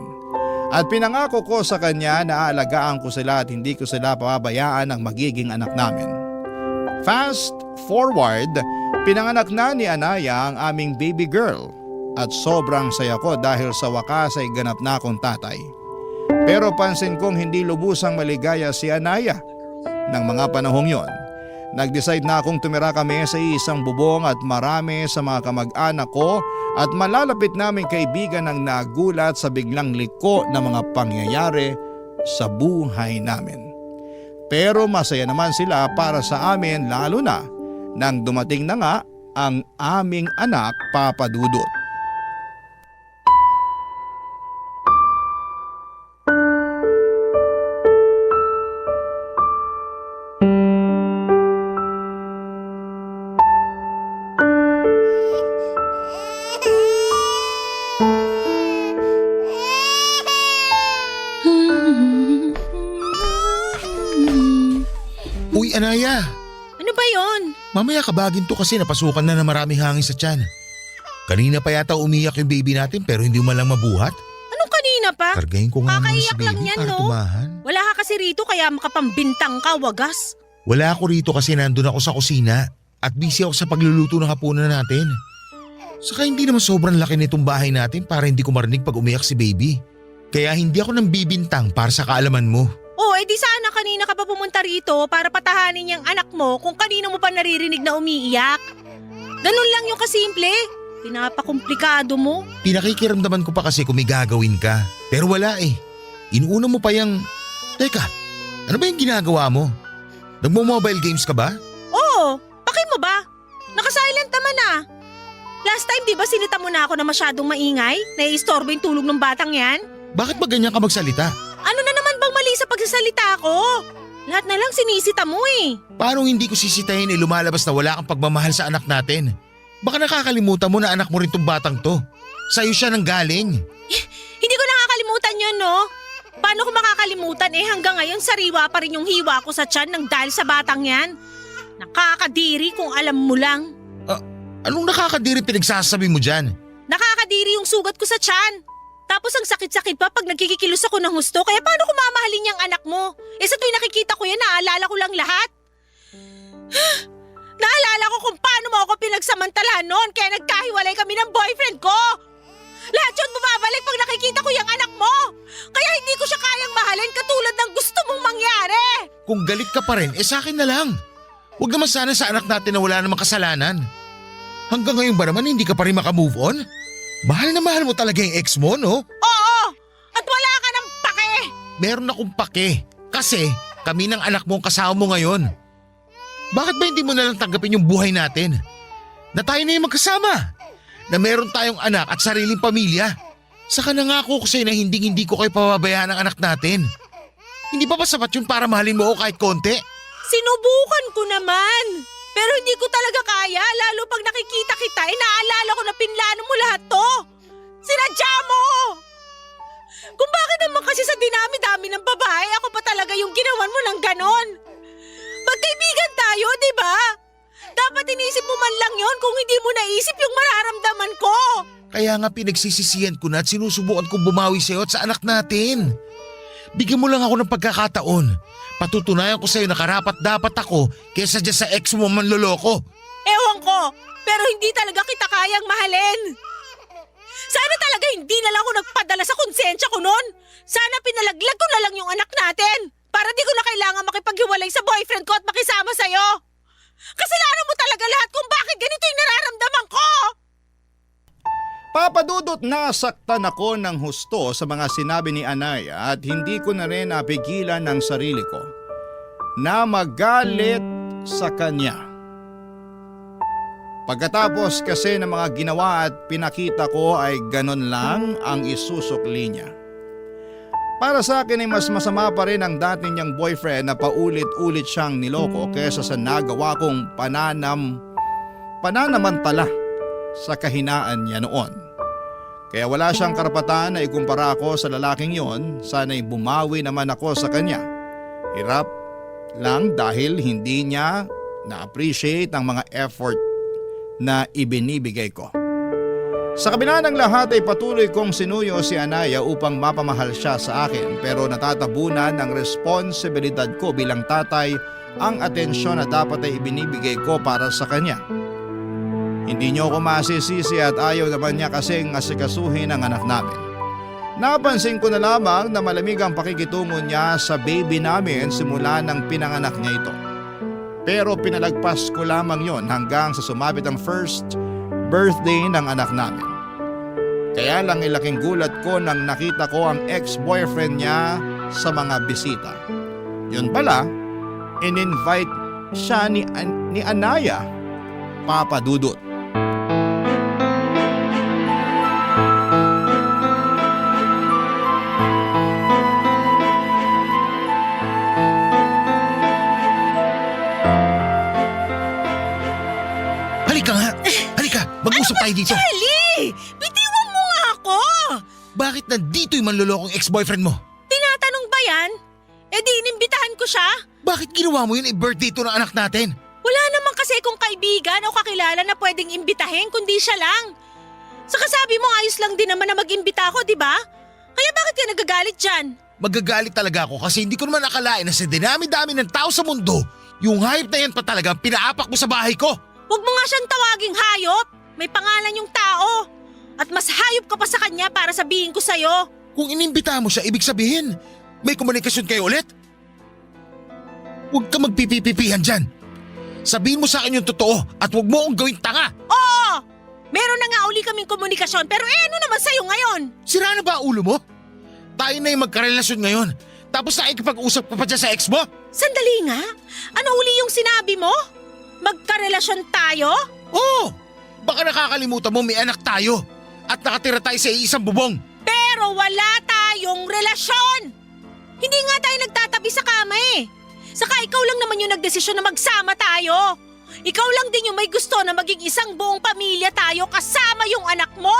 At pinangako ko sa kanya na aalagaan ko sila at hindi ko sila pababayaan ang magiging anak namin. Fast forward, pinanganak na ni Anaya ang aming baby girl at sobrang saya ko dahil sa wakas ay ganap na akong tatay. Pero pansin kong hindi lubusang maligaya si Anaya ng mga panahong yon. Nag-decide na akong tumira kami sa isang bubong at marami sa mga kamag-anak ko at malalapit naming kaibigan ang nagulat sa biglang liko na mga pangyayari sa buhay namin. Pero masaya naman sila para sa amin lalo na nang dumating na nga ang aming anak, Papadudot. Uy, Anaya! Ano ba yon? Mamaya kabagin to kasi napasukan na maraming hangin sa tiyan. Kanina pa yata umiyak yung baby natin pero hindi mo lang mabuhat. Anong kanina pa? Kargahin ko nga muna si Kakaiyak lang baby yan, para no? tumahan. Wala ka kasi rito kaya makapambintang ka, wagas. Wala ako rito kasi nandun ako sa kusina at busy ako sa pagluluto ng hapunan natin. Saka hindi naman sobrang laki nitong bahay natin para hindi ko marinig pag umiyak si baby. Kaya hindi ako nang bibintang para sa kaalaman mo. Oh, edi sana kanina ka pa pumunta rito para patahanin yung anak mo kung kanino mo pa naririnig na umiiyak. Ganun lang yung kasimple. Pinapakomplikado mo. Pinakikiramdaman ko pa kasi kung may gagawin ka. Pero wala eh. Inuuna mo pa yung… Teka, ano ba yung ginagawa mo? Nagmo-mobile games ka ba? Oo, paki mo ba? Naka-silent naman ah. Last time di ba sinita mo na ako na masyadong maingay? Naiistorbo yung tulog ng batang yan? Bakit ba ganyan ka magsalita? Ano na naman bang mali sa pagsasalita ko? Lahat na lang sinisita mo eh. Paano hindi ko sisitahin lumalabas na wala kang pagmamahal sa anak natin? Baka nakakalimutan mo na anak mo rin tong batang to. Sa'yo siya nang galing. Hindi ko nakakalimutan yun, no? Paano ko makakalimutan hanggang ngayon sariwa pa rin yung hiwa ko sa tiyan ng dahil sa batang yan? Nakakadiri kung alam mo lang. Anong nakakadiri pinagsasabi mo dyan? Nakakadiri yung sugat ko sa tiyan. Tapos ang sakit-sakit pa pag nagkikikilos ako ng husto. Kaya paano ko mamahalin yung anak mo? Sa tuwing nakikita ko yan, naalala ko lang lahat. Naalala ko kung paano mo ako pinagsamantalahan noon kaya nagkahiwalay kami ng boyfriend ko. Lahat yun bumabalik pag nakikita ko yung anak mo. Kaya hindi ko siya kayang mahalin katulad ng gusto mong mangyari. Kung galit ka pa rin, sa akin na lang. Huwag naman sana sa anak natin na wala namang kasalanan. Hanggang ngayon ba naman hindi ka pa rin makamove on? Mahal na mahal mo talaga yung ex mo, no? Oo! At wala ka ng pake! Meron akong pake. Kasi kami ng anak mo ang kasama mo ngayon. Bakit ba hindi mo na lang tanggapin yung buhay natin? Na tayo na yung magkasama. Na meron tayong anak at sariling pamilya. Saka nangako ko sa'yo na hindi ko kayo pababayaan ng anak natin. Hindi pa ba sapat yun para mahalin mo ako kahit konti? Sinubukan ko naman. Pero hindi ko talaga kaya, lalo pag nakikita kita, naalala ko na pinlano mo lahat to. Sinadya mo! Kung bakit naman kasi sa dinami-dami ng babae, ako pa talaga yung ginawan mo ng ganon. Magkaibigan tayo, di ba? Dapat inisip mo man lang yon kung hindi mo naisip yung mararamdaman ko. Kaya nga pinagsisisihan ko na at sinusubukan kong bumawi sa'yo at sa anak natin. Bigyan mo lang ako ng pagkakataon. Patutunayan ko sa'yo na karapat-dapat ako kesa dyan sa ex mo manloloko. Ewan ko, pero hindi talaga kita kayang mahalin. Sana talaga hindi na lang ako nagpadala sa konsensya ko noon. Sana pinalaglag ko na lang yung anak natin para di ko na kailangan makipaghiwalay sa boyfriend ko at makisama sa'yo. Kasalanan mo talaga lahat kung bakit ganito yung nararamdaman ko. Papa Dudut, nasaktan ako ng husto sa mga sinabi ni Anaya at hindi ko na rin napigilan ng sarili ko na magalit sa kanya. Pagkatapos kasi ng mga ginawa at pinakita ko ay ganon lang ang isusukli niya. Para sa akin ay mas masama pa rin ang dati niyang boyfriend na paulit-ulit siyang niloko kesa sa nagawa kong pananamantala sa kahinaan niya noon. Kaya wala siyang karapatan na ikumpara ako sa lalaking yon, sana'y bumawi naman ako sa kanya. Hirap lang dahil hindi niya na-appreciate ang mga effort na ibinibigay ko. Sa kabila ng lahat ay patuloy kong sinuyo si Anaya upang mapamahal siya sa akin pero natatabunan ng responsibilidad ko bilang tatay ang atensyon na dapat ay ibinibigay ko para sa kanya. Hindi niyo ako masisisi at ayaw naman niya kasing asikasuhin ang anak namin. Napansin ko na lamang na malamig ang pakikitungo niya sa baby namin simula nang pinanganak niya ito. Pero pinalagpas ko lamang yon hanggang sa sumabit ang first birthday ng anak namin. Kaya lang ilaking gulat ko nang nakita ko ang ex-boyfriend niya sa mga bisita. Yun pala, in-invite siya ni Anaya, Papa Dudut. Halika, mag-usap tayo dito. Charlie! Bitiwan mo nga ako! Bakit nandito yung manlolokong ex-boyfriend mo? Tinatanong ba yan? Di inimbitahan ko siya? Bakit ginawa mo yun birthday to ng anak natin? Wala naman kasi kung kaibigan o kakilala na pwedeng imbitahin kundi siya lang. Saka sabi mo ayos lang din naman na mag-imbita ako, di ba? Kaya bakit ka nagagalit dyan? Magagalit talaga ako kasi hindi ko naman nakalain na sa dinami-dami ng tao sa mundo, yung hayop na yan pa talaga ang pinaapak mo sa bahay ko. Huwag mo nga siyang tawaging hayop. May pangalan yung tao. At mas hayop ka pa sa kanya para sabihin ko sa'yo. Kung inimbita mo siya, ibig sabihin, may komunikasyon kayo ulit? Huwag ka magpipipipihan dyan. Sabihin mo sa akin yung totoo at huwag mo akong gawing tanga. Oo! Meron na nga uli kaming komunikasyon pero ano naman sa'yo ngayon? Sira na ba ang ulo mo? Tayo na yung magkarelasyon ngayon. Tapos nakikipag-usap ka pa dyan sa ex mo? Sandali nga. Ano uli yung sinabi mo? Magkarelasyon tayo? Oo! Baka nakakalimutan mo may anak tayo at nakatira tayo sa iisang bubong. Pero wala tayong relasyon! Hindi nga tayo nagtatabi sa kama eh. Saka ikaw lang naman yung nagdesisyon na magsama tayo. Ikaw lang din yung may gusto na maging isang buong pamilya tayo kasama yung anak mo.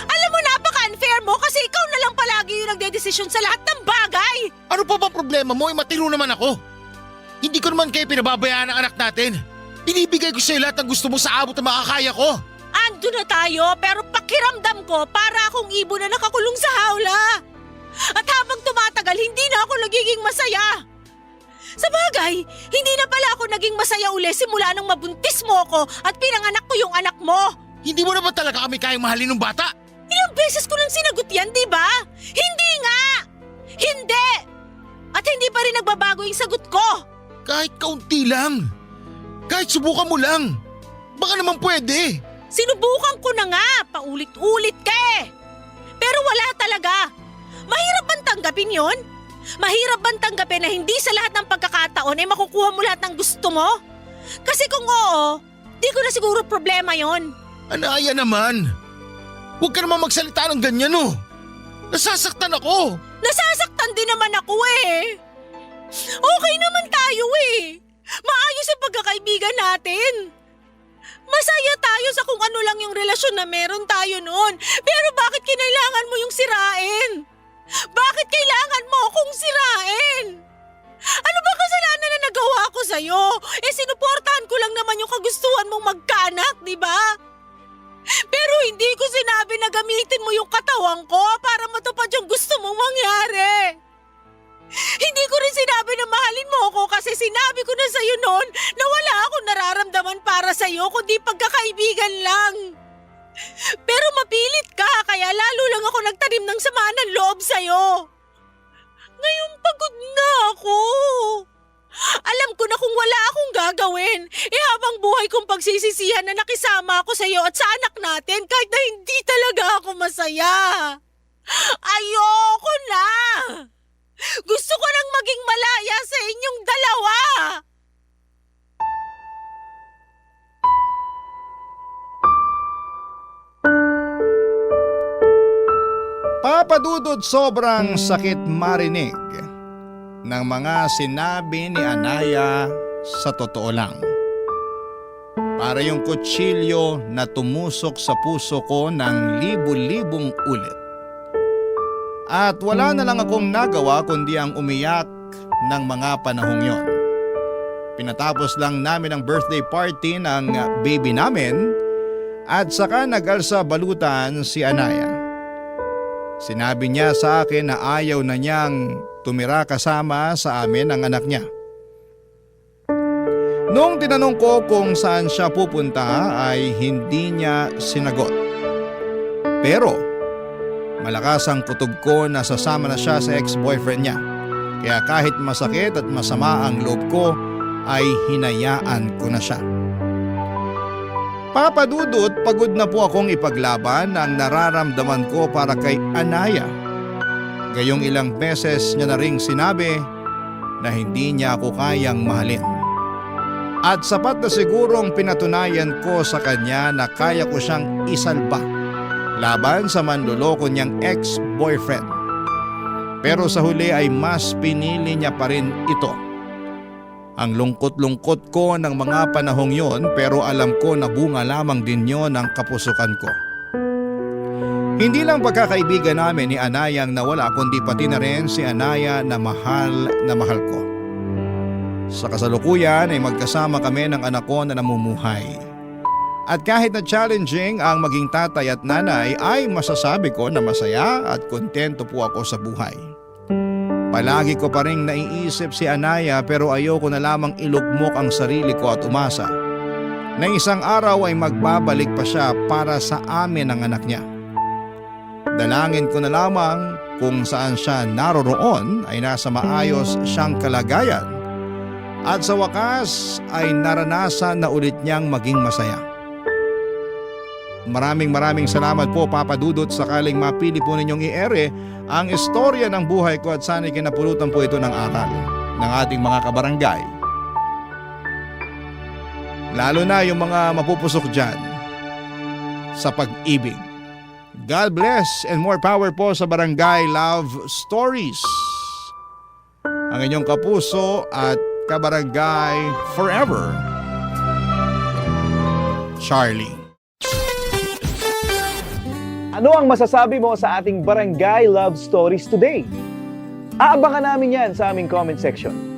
Alam mo, napaka-unfair mo kasi ikaw na lang palagi yung nagdedesisyon sa lahat ng bagay. Ano pa ba problema mo? Matino naman ako. Hindi ko naman kayo pinababayaan ng anak natin. Binibigay ko sa'yo lahat ng gusto mo sa abot na makakaya ko. Ando na tayo pero pakiramdam ko para akong ibon na nakakulong sa hawla. At habang tumatagal, hindi na ako nagiging masaya. Sa bagay, hindi na pala ako naging masaya uli simula nang mabuntis mo ako at pinanganak ko yung anak mo. Hindi mo na ba talaga kami kayang mahalin ng bata? Ilang beses ko nang sinagot yan, di ba? Hindi nga! Hindi! At hindi pa rin nagbabago yung sagot ko. Kahit kaunti lang. Kahit subukan mo lang. Baka naman pwede. Sinubukan ko na nga, paulit-ulit ka eh. Pero wala talaga. Mahirap bang tanggapin yon? Mahirap bang tanggapin na hindi sa lahat ng pagkakataon ay makukuha mo lahat ng gusto mo? Kasi kung oo, di ko na siguro problema yon. Anaya naman. Huwag ka naman magsalita ng ganyan oh. Nasasaktan ako. Nasasaktan din naman ako eh. Okay naman tayo eh. Maayos ang pagkakaibigan natin. Masaya tayo sa kung ano lang yung relasyon na meron tayo noon. Pero bakit kinailangan mo yung sirain? Bakit kailangan mo akong sirain? Ano ba kasalanan na nagawa ko sa'yo? Sinuportahan ko lang naman yung kagustuhan mong magkaanak, di ba? Pero hindi ko sinabi na gamitin mo yung katawan ko para matupad yung gusto mong mangyari. Hindi ko rin sinabi na mahalin mo ako kasi sinabi ko na sa'yo noon na wala akong nararamdaman para sa'yo kundi pagkakaibigan lang. Pero mapilit ka kaya lalo lang ako nagtanim ng samaan ng loob sa'yo. Ngayon pagod na ako. Alam ko na kung wala akong gagawin, habang buhay kong pagsisisihan na nakisama ako sa'yo at sa anak natin kahit na hindi talaga ako masaya. Ayoko na! Gusto ko nang maging malaya sa inyong dalawa! Papadudod sobrang sakit marinig ng mga sinabi ni Anaya sa totoo lang. Para yung kutsilyo na tumusok sa puso ko ng libu-libong ulit. At wala na lang akong nagawa kundi ang umiyak ng mga panahong yon. Pinatapos lang namin ang birthday party ng baby namin at saka nag-alsa balutan si Anaya. Sinabi niya sa akin na ayaw na niyang tumira kasama sa amin ang anak niya. Noong tinanong ko kung saan siya pupunta ay hindi niya sinagot. Pero malakas ang kutob ko na sasama na siya sa ex-boyfriend niya. Kaya kahit masakit at masama ang loob ko ay hinayaan ko na siya. Papadudot, pagod na po akong ipaglaban ang nararamdaman ko para kay Anaya. Gayong ilang beses niya na ring sinabi na hindi niya ako kayang mahalin. At sapat na sigurong pinatunayan ko sa kanya na kaya ko siyang isalba laban sa manloloko niyang ex-boyfriend. Pero sa huli ay mas pinili niya pa rin ito. Ang lungkot-lungkot ko ng mga panahong yon pero alam ko na bunga lamang din yon ng kapusukan ko. Hindi lang pagkakaibigan namin ni Anaya ang nawala kundi pati na rin si Anaya na mahal ko. Sa kasalukuyan ay magkasama kami ng anak ko na namumuhay. At kahit na challenging ang maging tatay at nanay ay masasabi ko na masaya at kontento po ako sa buhay. Palagi ko pa rin naiisip si Anaya pero ayoko na lamang ilugmok ang sarili ko at umasa na isang araw ay magbabalik pa siya para sa amin ang anak niya. Dalangin ko na lamang kung saan siya naroroon ay nasa maayos siyang kalagayan at sa wakas ay naranasan na ulit niyang maging masaya. Maraming salamat po Papa Dudut sakaling mapili po ninyong i-ere ang istorya ng buhay ko at sana'y kinapulutan po ito ng aral ng ating mga kabarangay. Lalo na yung mga mapupusok dyan sa pag-ibig. God bless and more power po sa Barangay Love Stories. Ang inyong kapuso at kabarangay forever, Charlie. Ano ang masasabi mo sa ating Barangay Love Stories today? Aabangan namin yan sa aming comment section.